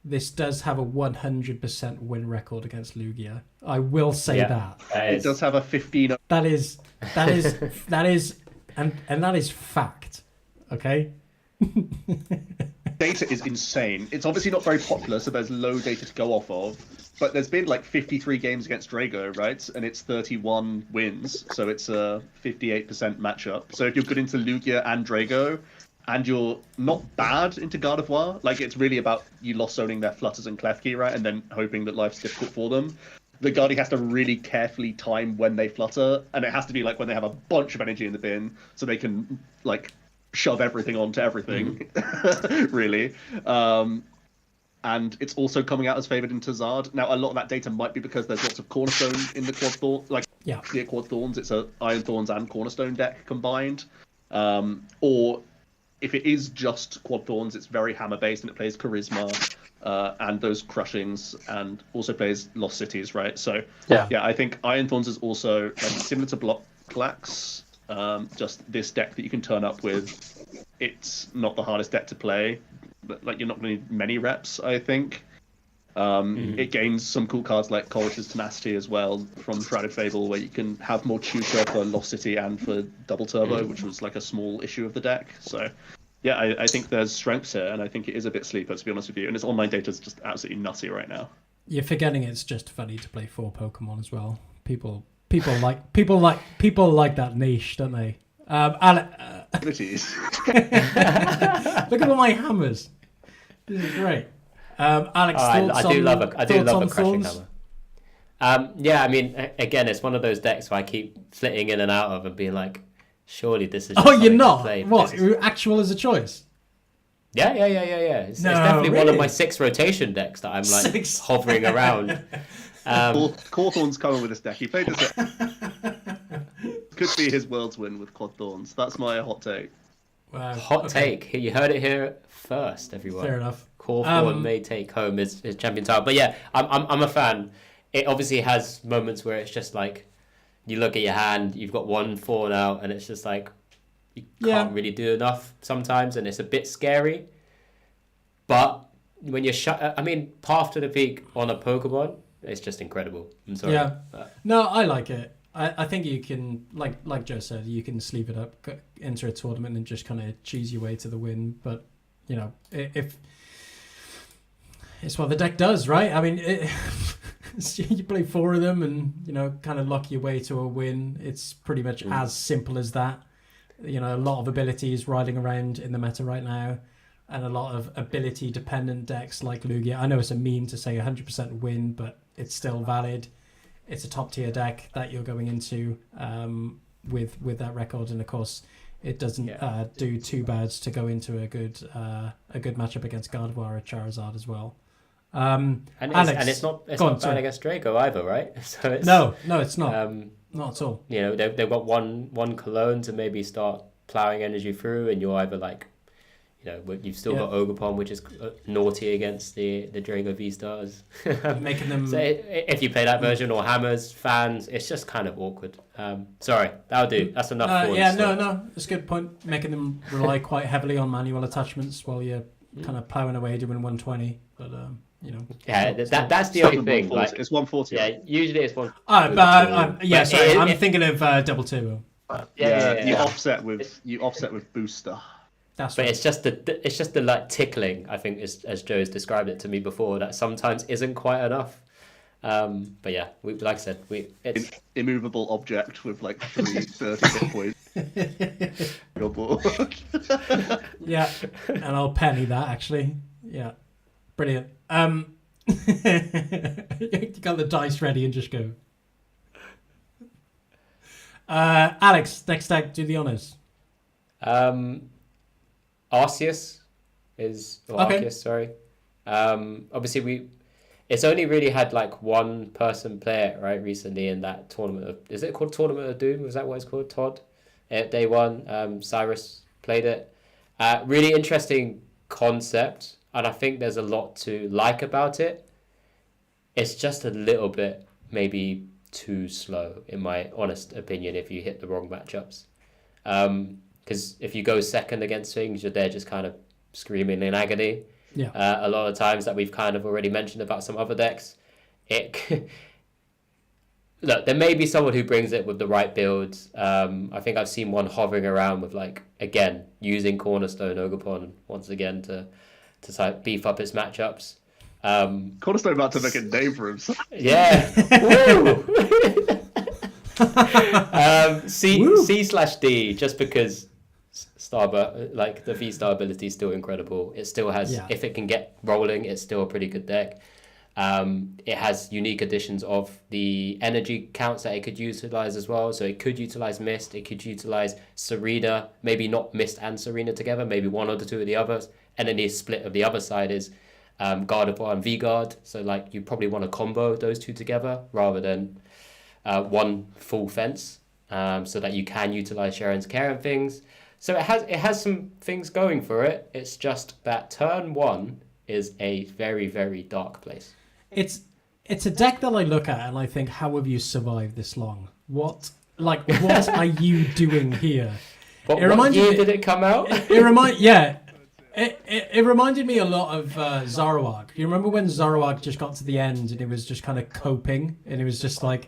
this does have a 100% win record against Lugia. I will say that. It does have a 15. That is, and that is fact. Okay. Data is insane. It's obviously not very popular, so there's low data to go off of. But there's been like 53 games against Drago, right? And it's 31 wins, so it's a 58% matchup. So if you're good into Lugia and Drago, and you're not bad into Gardevoir, like it's really about you lost zoning their Flutters and Klefki, right? And then hoping that life's difficult for them. The Guardy has to really carefully time when they flutter, and it has to be like when they have a bunch of energy in the bin, so they can like shove everything onto everything, really. And it's also coming out as favored in Zard. Now, a lot of that data might be because there's lots of Cornerstone in the Quad Thorns, like clear Quad Thorns. It's a Iron Thorns and Cornerstone deck combined. Or if it is just Quad Thorns, it's very hammer based and it plays Charisma and those Crushings and also plays Lost Cities, right? So yeah, I think Iron Thorns is also like, similar to Block Clax. Just this deck that you can turn up with. It's not the hardest deck to play, but like you're not going to need many reps, I think. It gains some cool cards like Colch's Tenacity as well from Shrouded Fable, where you can have more tutor for Lost City and for Double Turbo, which was like a small issue of the deck. So yeah, I think there's strengths here, and I think it is a bit sleeper, to be honest with you. And its online data is just absolutely nutty right now. You're forgetting it's just funny to play 4 Pokemon as well. People like that niche, don't they? Abilities. Look at all my hammers. This is great. Alex, I do love a crushing Thorns? hammer. Yeah, I mean, again, it's one of those decks where I keep flitting in and out of and being like, surely this is. Just you're not. What? Actual is a choice. Yeah. It's definitely one of my 6 rotation decks that I'm like hovering around. Cawthorn's coming with this deck. He played this. Could be his world's win with Quad Thorns. That's my hot take. Wow. Hot take. You heard it here first, everyone. Fair enough. Cawthorn may take home his champion title, but yeah, I'm a fan. It obviously has moments where it's just like you look at your hand, you've got 1 Thorn out, and it's just like you can't really do enough sometimes, and it's a bit scary. But when you're Path to the Peak on a Pokemon, it's just incredible. I'm sorry. Yeah. No, I like it. I think you can, like Joe said, you can sleeve it up, enter a tournament, and just kind of cheese your way to the win. But you know, if it's what the deck does, right? I mean, you play 4 of them, and you know, kind of lock your way to a win. It's pretty much as simple as that. You know, a lot of abilities riding around in the meta right now, and a lot of ability-dependent decks like Lugia. I know it's a meme to say 100% win, but it's still valid. It's a top-tier deck that you're going into with that record, and of course, it doesn't do too bad to go into a good matchup against Gardevoir or Charizard as well. Alex, it's not bad against Drago either, right? So it's, no, it's not. Not at all. You know, they've got one Cologne to maybe start plowing energy through, and you're either like, you know, you've still got Ogerpon, which is naughty against the Drago VSTARs. Making them. So if you play that version or hammers, fans, it's just kind of awkward. Sorry, that'll do. That's enough. No, it's a good point. Making them rely quite heavily on manual attachments while you're kind of plowing away doing 120. But you know. Yeah, that's the only thing. Like, it's 140. Yeah, usually it's 1. Sorry, I'm thinking of Double Turbo. You offset with booster. It's just the like tickling, I think, as Joe's described it to me before, that sometimes isn't quite enough. But yeah, like I said, it's immovable object with like 30 hit points. Your board. Yeah, and I'll penny that actually. Yeah, brilliant. You got the dice ready and just go. Alex, next deck, do the honors. Arceus is Arceus, sorry. Obviously it's only really had like one person play it right recently in that tournament. Is it called Tournament of Doom? Was that what it's called? Todd at day 1. Cyrus played it. Really interesting concept, and I think there's a lot to like about it. It's just a little bit maybe too slow, in my honest opinion, if you hit the wrong matchups. Because if you go second against things, you're there just kind of screaming in agony. Yeah. A lot of times that we've kind of already mentioned about some other decks, look, there may be someone who brings it with the right builds. I think I've seen one hovering around with, like, again, using Cornerstone Ogerpon once again to beef up its matchups. Cornerstone about to make a name for himself. Yeah. C/D, just because like the V-Star ability is still incredible. It still has, if it can get rolling, it's still a pretty good deck. It has unique additions of the energy counts that it could utilize as well. So it could utilize Mist, it could utilize Serena, maybe not Mist and Serena together, maybe one or the two of the others. And then the split of the other side is Gardevoir and V-Guard. So like you probably want to combo those two together rather than one full fence, so that you can utilize Sharon's Care and things. So it has some things going for it. It's just that turn one is a very, very dark place. It's a deck that I look at and I think, how have you survived this long? What are you doing here? What year did it come out? It reminded me a lot of Zoroark. You remember when Zoroark just got to the end and it was just kind of coping, and it was just like,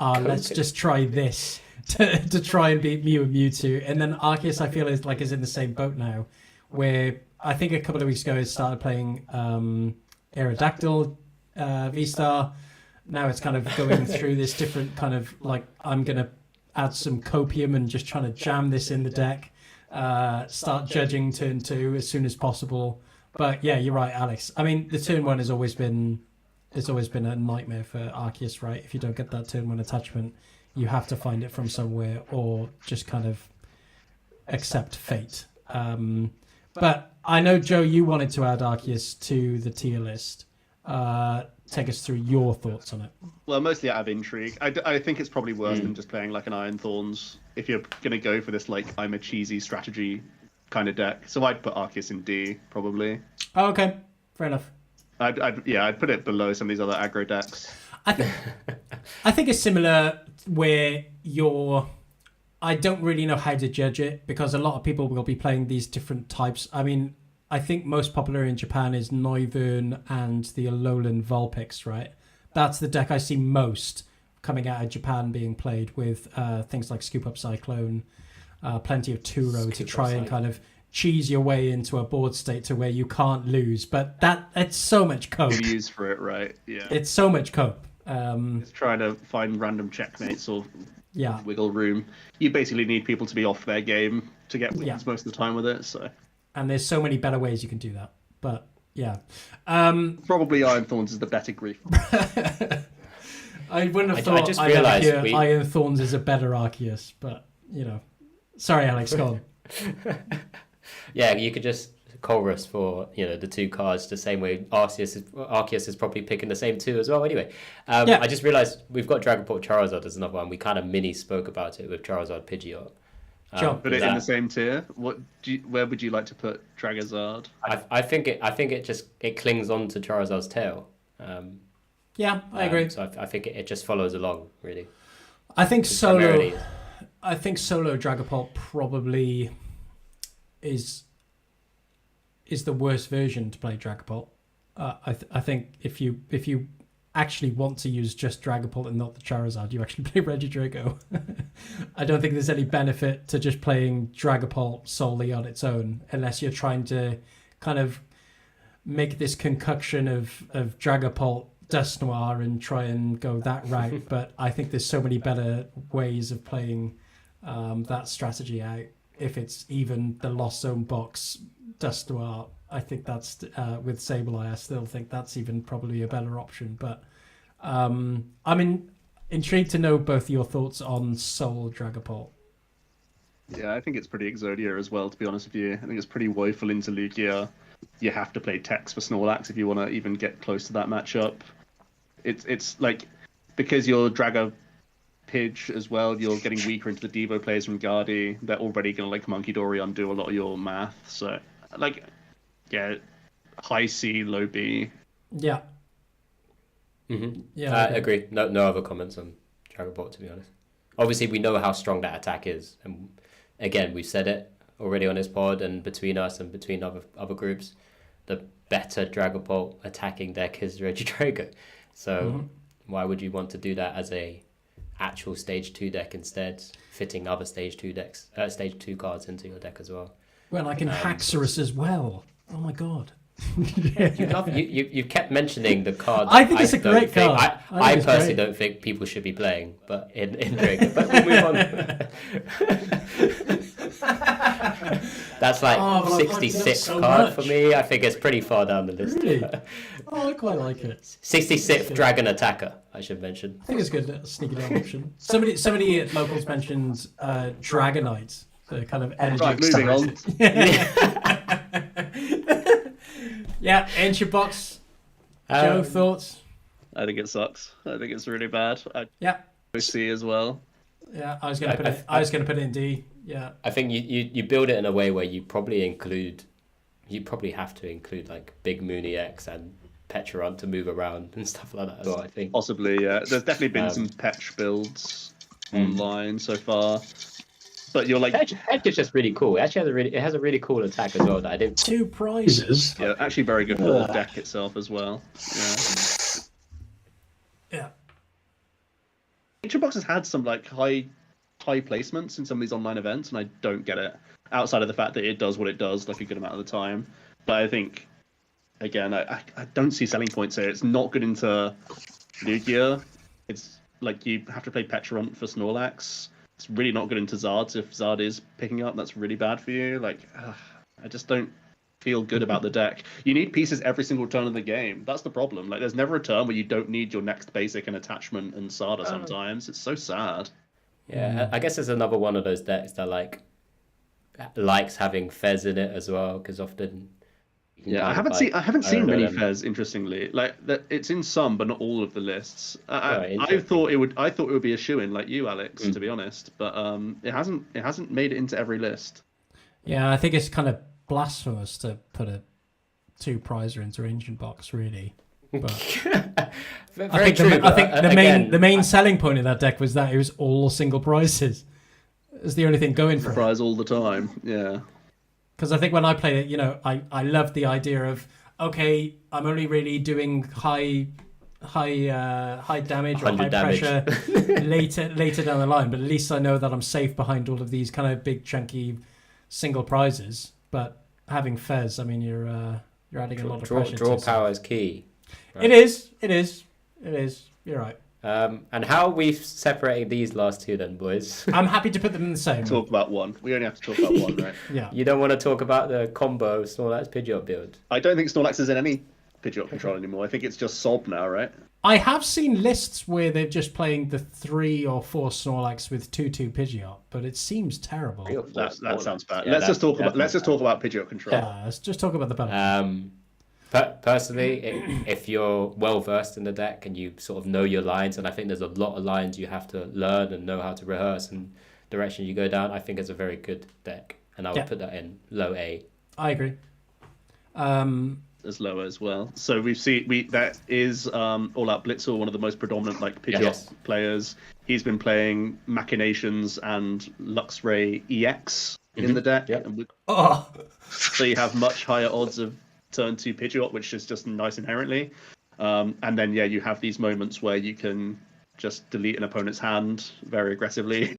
let's just try this to try and beat Mew and Mewtwo. And then Arceus, I feel, is in the same boat now, where I think a couple of weeks ago it started playing Aerodactyl VSTAR. Now it's kind of going through this different kind of like, I'm going to add some copium and just trying to jam this in the deck. Start judging turn 2 as soon as possible. But yeah, you're right, Alex. I mean, the turn 1 has always been a nightmare for Arceus, right? If you don't get that turn 1 attachment, you have to find it from somewhere or just kind of accept fate. But I know, Joe, you wanted to add Arceus to the tier list. Take us through your thoughts on it. Well, mostly out of intrigue. I think it's probably worse than just playing like an Iron Thorns if you're going to go for this, like, I'm a cheesy strategy kind of deck. So I'd put Arceus in D, probably. Oh, okay. Fair enough. I'd put it below some of these other aggro decks. I think it's similar where I don't really know how to judge it, because a lot of people will be playing these different types. I mean, I think most popular in Japan is Noivern and the Alolan Vulpix, right? That's the deck I see most coming out of Japan being played with things like Scoop Up Cyclone, plenty of Turo to try and kind of cheese your way into a board state to where you can't lose. But it's so much cope. Good use for it, right? Yeah. It's so much cope. It's trying to find random checkmates or wiggle room. You basically need people to be off their game to get wins most of the time with it. So. And there's so many better ways you can do that. But yeah. Probably Iron Thorns is the better grief. I wouldn't have thought I just realized Iron Thorns is a better Arceus, but sorry, Alex, go on. Yeah, you could just chorus for the two cards the same way Arceus is probably picking the same two as well. Anyway, I just realized we've got Dragapult Charizard as another one. We kind of mini spoke about it with Charizard Pidgeot. Put it in the same tier. Where would you like to put Dragazard? I think it clings on to Charizard's tail. Yeah, I agree. So I think it just follows along, really. I think solo Dragapult probably is the worst version to play Dragapult. I think if you actually want to use just Dragapult and not the Charizard, you actually play Regidrago. I don't think there's any benefit to just playing Dragapult solely on its own, unless you're trying to kind of make this concoction of Dragapult Dusknoir and try and go that route. But I think there's so many better ways of playing that strategy out. If it's even the Lost Zone box Dusknoir, I think that's with Sableye. I still think that's even probably a better option. But I'm intrigued to know both your thoughts on Soul Dragapult. Yeah, I think it's pretty Exodia as well, to be honest with you. I think it's pretty woeful into Lugia. You have to play Tex for Snorlax if you want to even get close to that matchup. It's like, because you're Dragapult as well, you're getting weaker into the Devo players from Guardi. They're already going to like Monkey Dory undo a lot of your math. So, high C, low B. Yeah. Yeah, I agree. No other comments on Dragapult, to be honest. Obviously, we know how strong that attack is, and again, we've said it already on this pod and between us and between other groups. The better Dragapult attacking deck is Regidrago. So why would you want to do that as a actual stage 2 deck instead, fitting other stage 2 cards into your deck as well? Well, I can Haxorus as well. Oh my god. You kept mentioning the cards. I think it's a great card. I personally don't think people should be playing, but in Drago. But we'll move on. That's like 66 so card much. for me. I think it's pretty far down the list. Really? Oh, I quite like it. 66th Dragon Attacker, I should mention. I think it's a good sneaky down option. Somebody at locals mentioned Dragonite, the kind of energy. Right, moving on. Yeah, Ancient Box. Joe, thoughts? I think it sucks. I think it's really bad. Yeah. C as well. Yeah, I was gonna put it in D. Yeah. I think you build it in a way where you probably have to include like Big Mooney X and Pecharunt to move around and stuff like that as well, I think. Possibly, yeah. There's definitely been some Petch builds online so far. But you're like... Petch is just really cool. It actually has a really cool attack as well that I didn't... 2 prizes. Yeah, actually very good for the deck itself as well. Yeah. Ancient Box has had some like high placements in some of these online events, and I don't get it. Outside of the fact that it does what it does, like a good amount of the time. But I think, again, I don't see selling points here. It's not good into Lugia. It's like you have to play Pecharunt for Snorlax. It's really not good into Zards. If Zard is picking up, that's really bad for you. Like, I just don't feel good about the deck. You need pieces every single turn of the game. That's the problem. Like, there's never a turn where you don't need your next basic and attachment and Sada sometimes. It's so sad. Yeah, I guess it's another one of those decks that likes having Fez in it as well, because often. Yeah, I haven't seen many Fez. Interestingly, like that, it's in some, but not all of the lists. I thought it would be a shoo-in, like you, Alex, to be honest. But it hasn't made it into every list. Yeah, I think it's kind of blasphemous to put a 2 prizer into Ancient Box, really. But I think the main selling point of that deck was that it was all single prizes. It's the only thing going for it. Prize all the time, yeah. Because I think when I played it, I loved the idea of, okay, I'm only really doing high damage or high pressure later down the line, but at least I know that I'm safe behind all of these kind of big chunky single prizes. But having Fez, I mean, you're adding a lot of pressure. Draw power is key. It Right? is. You're right. And how are we separating these last two then, boys? I'm happy to put them in the same. Talk about one. We only have to talk about one, right? Yeah. You don't want to talk about the combo Snorlax Pidgeot build? I don't think Snorlax is in any Pidgeot Control anymore. I think it's just Sob now, right? I have seen lists where they're just playing the 3 or 4 Snorlax with 2/2 Pidgeot, but it seems terrible. That sounds bad. Yeah, let's just talk about Pidgeot Control. Let's just talk about the balance. Personally, if you're well versed in the deck and you sort of know your lines, and I think there's a lot of lines you have to learn and know how to rehearse and direction you go down, I think it's a very good deck, and I would put that in low A. I agree. As low as well. So that is All Out Blitzer, one of the most predominant Pidgeot players. He's been playing Machinations and Luxray EX in the deck. Yep. So you have much higher odds of turn 2 Pidgeot, which is just nice inherently. And then you have these moments where you can just delete an opponent's hand very aggressively.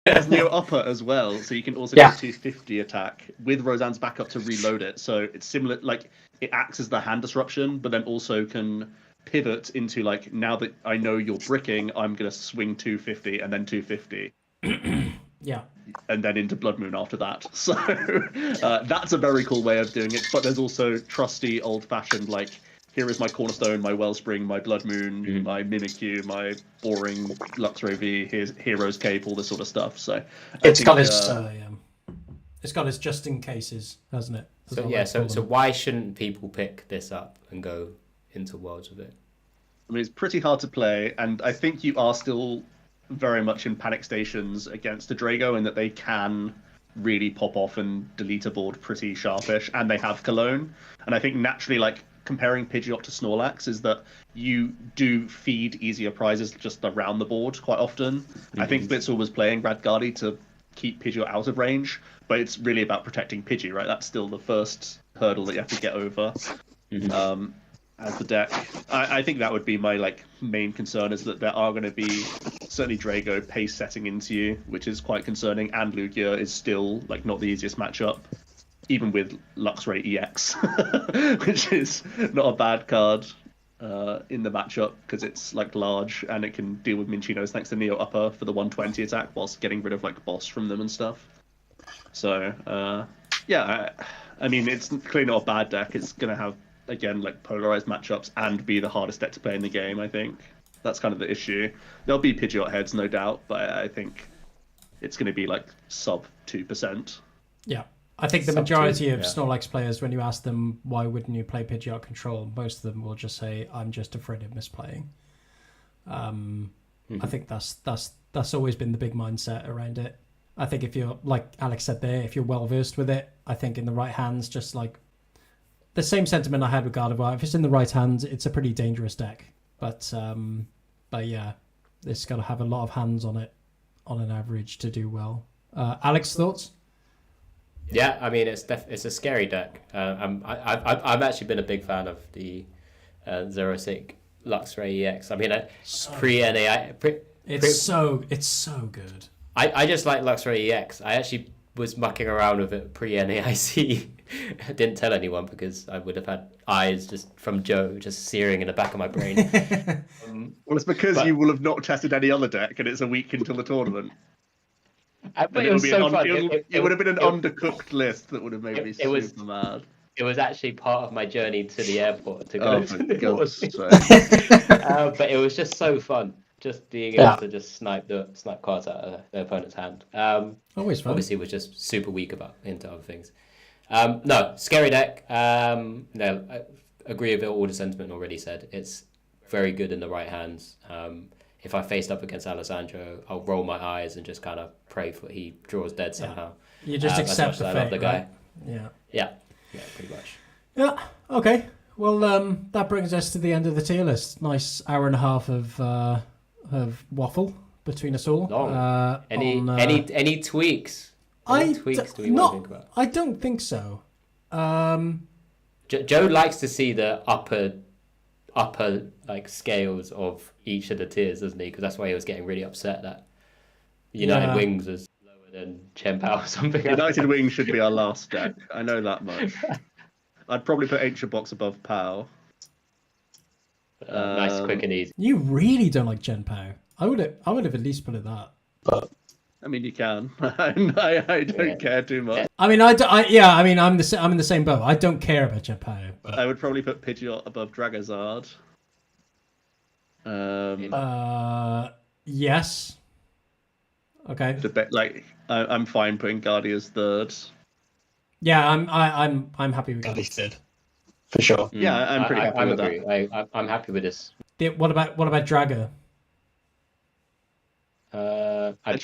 There's Neo Upper as well, so you can also get 250 attack with Roseanne's backup to reload it. So it's similar, it acts as the hand disruption, but then also can pivot into now that I know you're bricking, I'm gonna swing 250 and then 250. Yeah. And then into Blood Moon after that. So that's a very cool way of doing it. But there's also trusty, old-fashioned, here is my Cornerstone, my Wellspring, my Blood Moon, my Mimikyu, my boring Luxray V, here's Hero's Cape, all this sort of stuff. So it's got its just in cases, hasn't it? So why shouldn't people pick this up and go into Worlds with it? I mean, it's pretty hard to play, and I think you are still very much in panic stations against the Drago, in that they can really pop off and delete a board pretty sharpish, and they have Cologne. And I think naturally, like, comparing Pidgeot to Snorlax is that you do feed easier prizes just around the board quite often. Mm-hmm. I think Blitzel was playing Radgardy to keep Pidgeot out of range, but it's really about protecting Pidgey, right? That's still the first hurdle that you have to get over. Mm-hmm. As the deck, I think that would be my like main concern, is that there are going to be certainly Drago pace setting into you, which is quite concerning, and Lugia is still like not the easiest matchup, even with Luxray EX, which is not a bad card in the matchup because it's like large and it can deal with Minchinos thanks to Neo Upper for the 120 attack whilst getting rid of like Boss from them and stuff. So yeah, I mean it's clearly not a bad deck. It's going to have, again, like polarized matchups and be the hardest deck to play in the game. I think that's kind of the issue. There'll be Pidgeot heads, no doubt, but I think it's going to be like sub 2%. Yeah, I think the majority of Snorlax players, when you ask them why wouldn't you play Pidgeot Control, most of them will just say, "I'm just afraid of misplaying." I think that's always been the big mindset around it. I think if you're, like Alex said there, if you're well versed with it, I think in the right hands, just like the same sentiment I had with Gardevoir. If it's in the right hands, it's a pretty dangerous deck. But yeah, it's got to have a lot of hands on it, on an average, to do well. Alex, thoughts? Yeah, I mean it's a scary deck. I've actually been a big fan of the 06 Luxray EX. I mean, pre-NAI. It's so good. I just like Luxray EX. I actually was mucking around with it pre-NAIC. I didn't tell anyone because I would have had eyes just from Joe just searing in the back of my brain. Well, it's because you will have not tested any other deck and it's a week until the tournament. But it was so fun. It would have been an undercooked list that would have made me super mad. It was actually part of my journey to the airport to go to the but it was just so fun. Just being able to just snipe cards out of the opponent's hand. Always fun. Obviously, was just super weak into other things. No, scary deck. No, I agree with all the sentiment already said. It's very good in the right hands. If I faced up against Alessandro, I'll roll my eyes and just kind of pray for he draws dead somehow. You just accept the fate. I love the guy. Right? Yeah, pretty much. Yeah. Okay. Well, that brings us to the end of the tier list. Nice hour and a half of waffle between us all. Any tweaks? Any tweaks do we want to think about? I don't think so. Joe likes to see the upper like scales of each of the tiers, doesn't he? Because that's why he was getting really upset that United Wings was lower than Chien-Pao or something. United Wings should be our last deck. I know that much. I'd probably put Ancient Box above Pao. Nice, quick and easy. You really don't like Chien-Pao. I would have at least put it that. But I mean, you can. I don't care too much. I mean, I'm in the same boat. I don't care about Chien-Pao. But I would probably put Pidgeot above Dragazard. Yes. Okay. I'm fine putting Guardia's third. Yeah, I'm happy with Guardia's third. For sure. Yeah, I'm pretty happy with that. I'm happy with this. What about Draga? I'd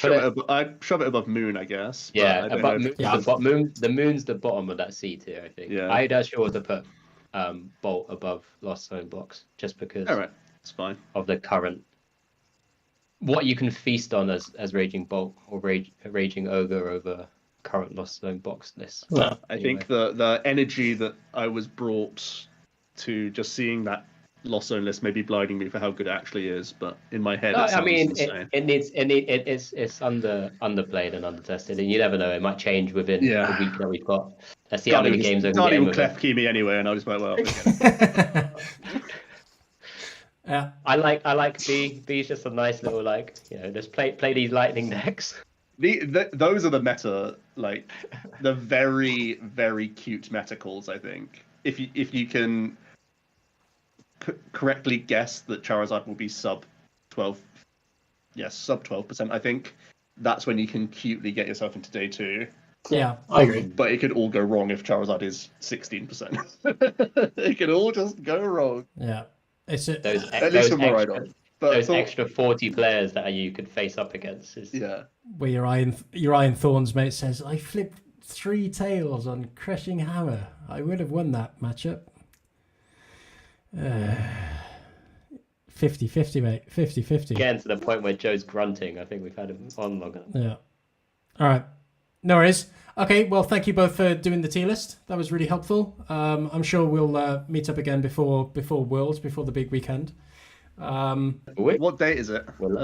shove it above Moon, I guess. Yeah, the Moon's the bottom of that C tier, I think. Yeah. I'd actually want to put Bolt above Lost Zone Box, just because. All right, it's fine. Of the current, what you can feast on as Raging Bolt or Raging Ogre over current Lost Zone Box list. Well, I think the energy that I was brought to just seeing that Lost Zone list may be blinding me for how good it actually is, but in my head, it's underplayed and undertested, and you never know, it might change within the week that we've got. Let's see how many games I can get in with Clef key me anyway, and I'll just be like, well. Yeah, I like B's just a nice little just play these lightning decks. Those are the meta, like the very very cute meta calls. I think if you can correctly guess that Charizard will be sub 12%. I think that's when you can cutely get yourself into day 2. Yeah, I agree. But it could all go wrong if Charizard is 16%. It could all just go wrong. Yeah, at least for Miraidon. But those extra 40 players that you could face up against. Yeah. Where your Iron Thorns mate says, I flipped 3 tails on Crushing Hammer. I would have won that matchup. 50-50, mate. 50-50. Getting to the point where Joe's grunting. I think we've had him on long enough. Yeah. All right. No worries. Okay, well, thank you both for doing the tier list. That was really helpful. I'm sure we'll meet up again before Worlds, before the big weekend. What date is it? Will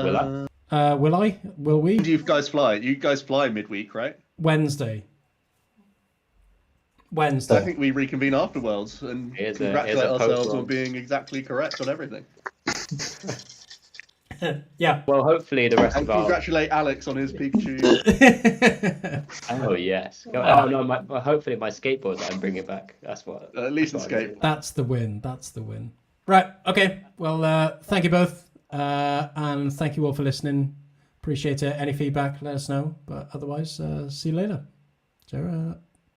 I? Will I? Will we? When do you guys fly? You guys fly midweek, right? Wednesday. I think we reconvene after Worlds and congratulate ourselves on being exactly correct on everything. Yeah. Well, hopefully the rest And of our... congratulate Alex on his Pikachu. Oh, yes. Oh, no, hopefully my skateboard that I'm bringing back. That's what... At least in skate. That's the win. That's the win. Right. Okay. Well, thank you both. And thank you all for listening. Appreciate it. Any feedback, let us know. But otherwise, see you later. Ciao.